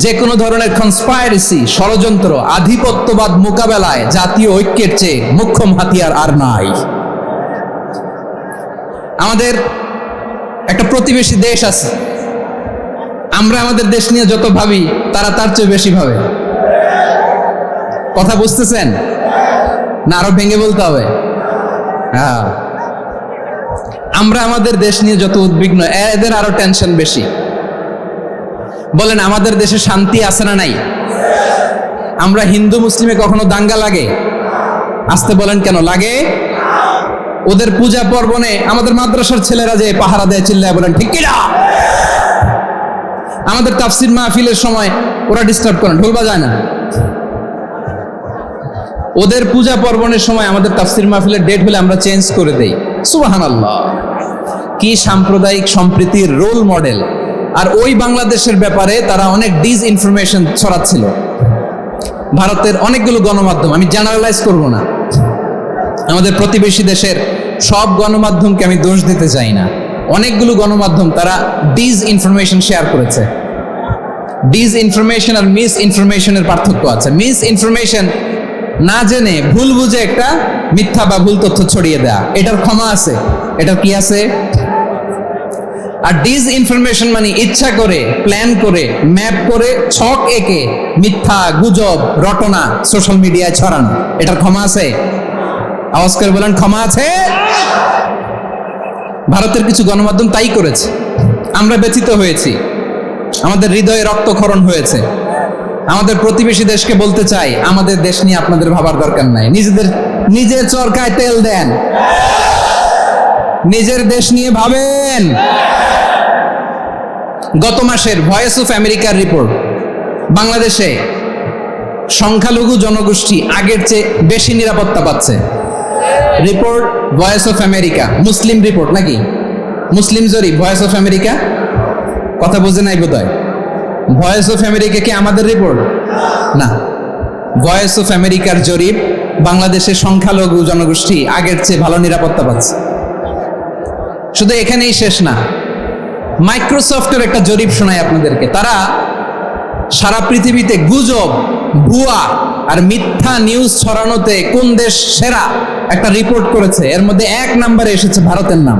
যে কোনো ধরনের কনস্পাইরেসি, ষড়যন্ত্র, আধিপত্যবাদ মোকাবেলায় জাতীয় ঐক্যের চেয়ে মোক্ষম হাতিয়ার আর নাই। আমাদের একটা প্রতিবেশী দেশ আছে, আমরা আমাদের দেশ নিয়ে যত ভাবি তারা তার চেয়ে বেশি ভাবে। কথা বুঝতেছেন না? আরো ভেঙে বলতে হবে। হ্যাঁ, আমরা আমাদের দেশ নিয়ে যত উদ্বিগ্ন, এদের আরো টেনশন বেশি। বলেন, আমাদের দেশে শান্তি আছে না নাই? আমরা হিন্দু মুসলিমে কখনো দাঙ্গা লাগে? আসতে বলেন, কেন লাগে? ওদের পূজা পার্বণে আমাদের মাদ্রাসার ছেলেরা যে পাহারা দেয়, চিল্লায় বলেন ঠিক কিনা? আমাদের তাফসির মাহফিলের সময় ওরা ডিস্টার্ব করেন, ঢোল বাজায় না। ওদের পূজা পার্বণের সময় আমাদের তাফসির মাহফিলের ডেট হলে আমরা চেঞ্জ করে দেই। সুবহানাল্লাহ, কি সাম্প্রদায়িক সম্প্রীতির রোল মডেল। আর ওই বাংলাদেশের ব্যাপারে তারা অনেক ডিসইনফরমেশন ছড়াচ্ছিল। ভারতের অনেকগুলো গণমাধ্যম, আমি জেনারেলাইজ করব না, আমাদের প্রতিবেশী দেশের সব গণমাধ্যমকে আমি দোষ দিতে চাই না, অনেকগুলো গণমাধ্যম তারা ডিসইনফরমেশন শেয়ার করেছে। ডিসইনফরমেশন আর মিস ইনফরমেশনের পার্থক্য আছে। মিস ইনফরমেশন না জেনে ভুল বুঝে একটা মিথ্যা বা ভুল তথ্য ছড়িয়ে দেয়া, এটার ক্ষমা আছে, এটার কি আছে? আর ডিসইনফরমেশন মানে ইচ্ছা করে, প্ল্যান করে, ম্যাপ করে, ছক এঁকে মিথ্যা, গুজব, রটনা সোশ্যাল মিডিয়ায় ছড়ানো, এটার ক্ষমা আছে? আওয়াজ করে বলেন, ক্ষমা আছে? ভারতের কিছু গণমাধ্যম তাই করেছে, আমরা ব্যথিত হয়েছি, আমাদের হৃদয়ে রক্তক্ষরণ হয়েছে। আমাদের প্রতিবেশী দেশকে বলতে চাই, আমাদের দেশ নিয়ে আপনাদের ভাবার দরকার নাই, নিজের চরকায় তেল দেন, নিজের দেশ নিয়ে ভাবেন। গত মাসের ভয়েস অফ আমেরিকার রিপোর্ট, বাংলাদেশে সংখ্যালঘু জনগোষ্ঠী আগের চেয়ে বেশি নিরাপত্তা পাচ্ছে। Report voice of America, Muslim report নাকি? মুসলিম জরিপ, ভয়েস অফ আমেরিকা। কথা বোঝে নাই বোধহয়। ভয়েস অফ আমেরিকা কি আমাদের রিপোর্ট? না, ভয়েস অফ আমেরিকার জরিপ, বাংলাদেশের সংখ্যালঘু জনগোষ্ঠী আগের চেয়ে ভালো নিরাপত্তা পাচ্ছে। শুধু এখানেই শেষ না, মাইক্রোসফটের একটা জরিপ শোনায় আপনাদেরকে। তারা সারা পৃথিবীতে গুজব, ভুয়া আর মিথ্যা নিউজ ছড়ানোতে কোন দেশ সেরা একটা রিপোর্ট করেছে। এর মধ্যে 1 নম্বরে এসেছে ভারতের নাম।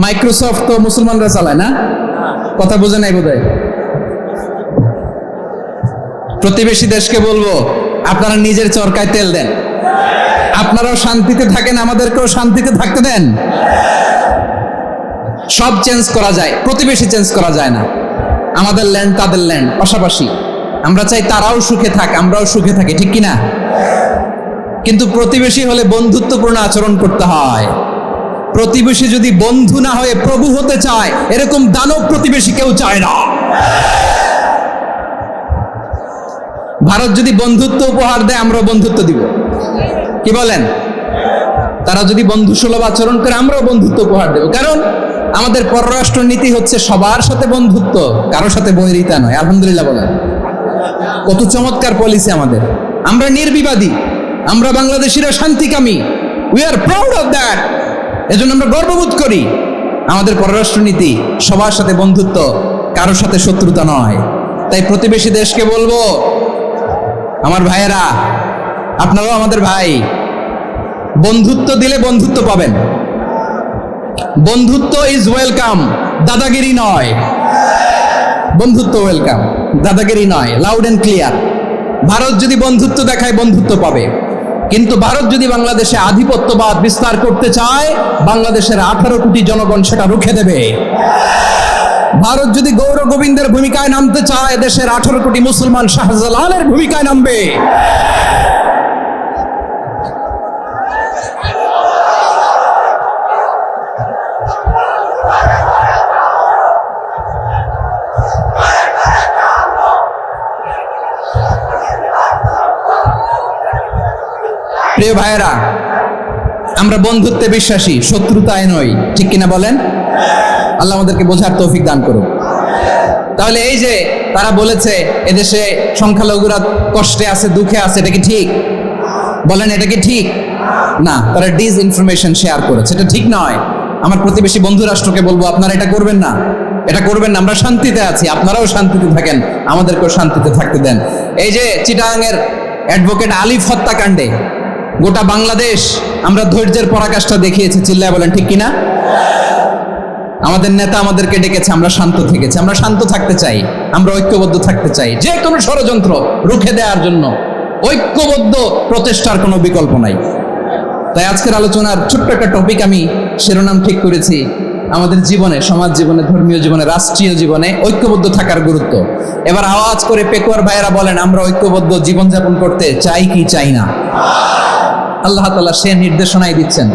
মাইক্রোসফট তো মুসলমানরা চালায় না? কথা বোঝে নাই বোধহয়। প্রতিবেশী দেশকে বলবো, আপনারা নিজের চরকায় তেল দেন, আপনারাও শান্তিতে থাকেন, আমাদেরকেও শান্তিতে থাকতে দেন। সব চেঞ্জ করা যায়, প্রতিবেশী চেঞ্জ করা যায় না। আমাদের ল্যান্ড তাদের ল্যান্ড, পাশাপাশি। আমরা চাই তারাও সুখে থাক, আমরাও সুখে থাকি, ঠিক কিনা? কিন্তু প্রতিবেশী হলে বন্ধুত্বপূর্ণ আচরণ করতে হয়। প্রতিবেশী যদি বন্ধু না হয়ে প্রভু হতে চায়, এরকম দানব প্রতিবেশী কেউ চায় না। ভারত যদি বন্ধুত্ব উপহার দেয়, আমরাও বন্ধুত্ব দিব, কি বলেন? তারা যদি বন্ধুসুলভ আচরণ করে, আমরাও বন্ধুত্ব উপহার দেব। কারণ আমাদের পররাষ্ট্র নীতি হচ্ছে সবার সাথে বন্ধুত্ব, কারোর সাথে বৈরিতা নয়। আলহামদুলিল্লাহ বলেন, কত চমৎকার পলিসি আমাদের। আমরা নির্বিবাদী, আমরা বাংলাদেশিরা শান্তিকামী, we are proud of that. এজন্য আমরা গর্ববোধ করি। আমাদের পররাষ্ট্র নীতি সবার সাথে বন্ধুত্ব, কারোর সাথে শত্রুতা নয়। তাই প্রতিবেশী দেশকে বলবো, আমার ভাইয়েরা, আপনারাও আমাদের ভাই, বন্ধুত্ব দিলে বন্ধুত্ব পাবেন। বন্ধুত্ব ইজ ওয়েলকাম, দাদাগিরি নয়। বন্ধুত্ব ওয়েলকাম, দাদাগিরি নয়, লাউড এন্ড ক্লিয়ার। ভারত যদি বন্ধুত্ব দেখায়, বন্ধুত্ব পাবে। কিন্তু ভারত যদি বাংলাদেশে আধিপত্যবাদ বিস্তার করতে চায়, বাংলাদেশের 18 কোটি জনগণ সেটা রুখে দেবে। ভারত যদি গৌর গোবিন্দের ভূমিকায় নামতে চায়, দেশের 18 কোটি মুসলমান শাহজালালের ভূমিকায় নামবে। প্রিয় ভাইয়েরা, আমরা বন্ধুত্বে বিশ্বাসী, শত্রুতায় নই, ঠিক কিনা বলেন? আল্লাহ আমাদেরকে বোঝার তৌফিক দান করুন। তাহলে এই যে তারা বলেছে এদেশে সংখ্যালঘুরা কষ্টে আছে, দুঃখে আছে, এটা কি ঠিক? বলেন, এটা কি ঠিক? না, তারা ডিস ইনফরমেশন শেয়ার করেছে, এটা ঠিক নয়। আমার প্রতিবেশী বন্ধু রাষ্ট্রকে বলবো, আপনারা এটা করবেন না, এটা করবেন না। আমরা শান্তিতে আছি, আপনারাও শান্তিতে থাকেন, আমাদেরকেও শান্তিতে থাকতে দেন। এই যে চিটাগাংয়ের অ্যাডভোকেট আলিফ হত্যাকাণ্ডে গোটা বাংলাদেশ আমরা ধৈর্যের পরাকাষ্ঠা দেখিয়েছি, চিল্লায় বলেন ঠিক কিনা? আমাদের নেতা আমাদেরকে ডেকেছে, আমরা শান্ত থেকেছি। আমরা শান্ত থাকতে চাই, আমরা ঐক্যবদ্ধ থাকতে চাই। যে কোনো ষড়যন্ত্র রুখে দেওয়ার জন্য ঐক্যবদ্ধ প্রচেষ্টার কোনো বিকল্প নাই। তাই আজকের আলোচনার ছোট্ট একটা টপিক আমি শিরোনাম ঠিক করেছি, আমাদের জীবনে, সমাজ জীবনে, ধর্মীয় জীবনে, রাষ্ট্রীয় জীবনে ঐক্যবদ্ধ থাকার গুরুত্ব। এবার আওয়াজ করে পেকুয়ার ভাইয়েরা বলেন, আমরা ঐক্যবদ্ধ জীবনযাপন করতে চাই কি চাই না? আল্লাহ তাআলা সে নির্দেশনাই দিচ্ছেন।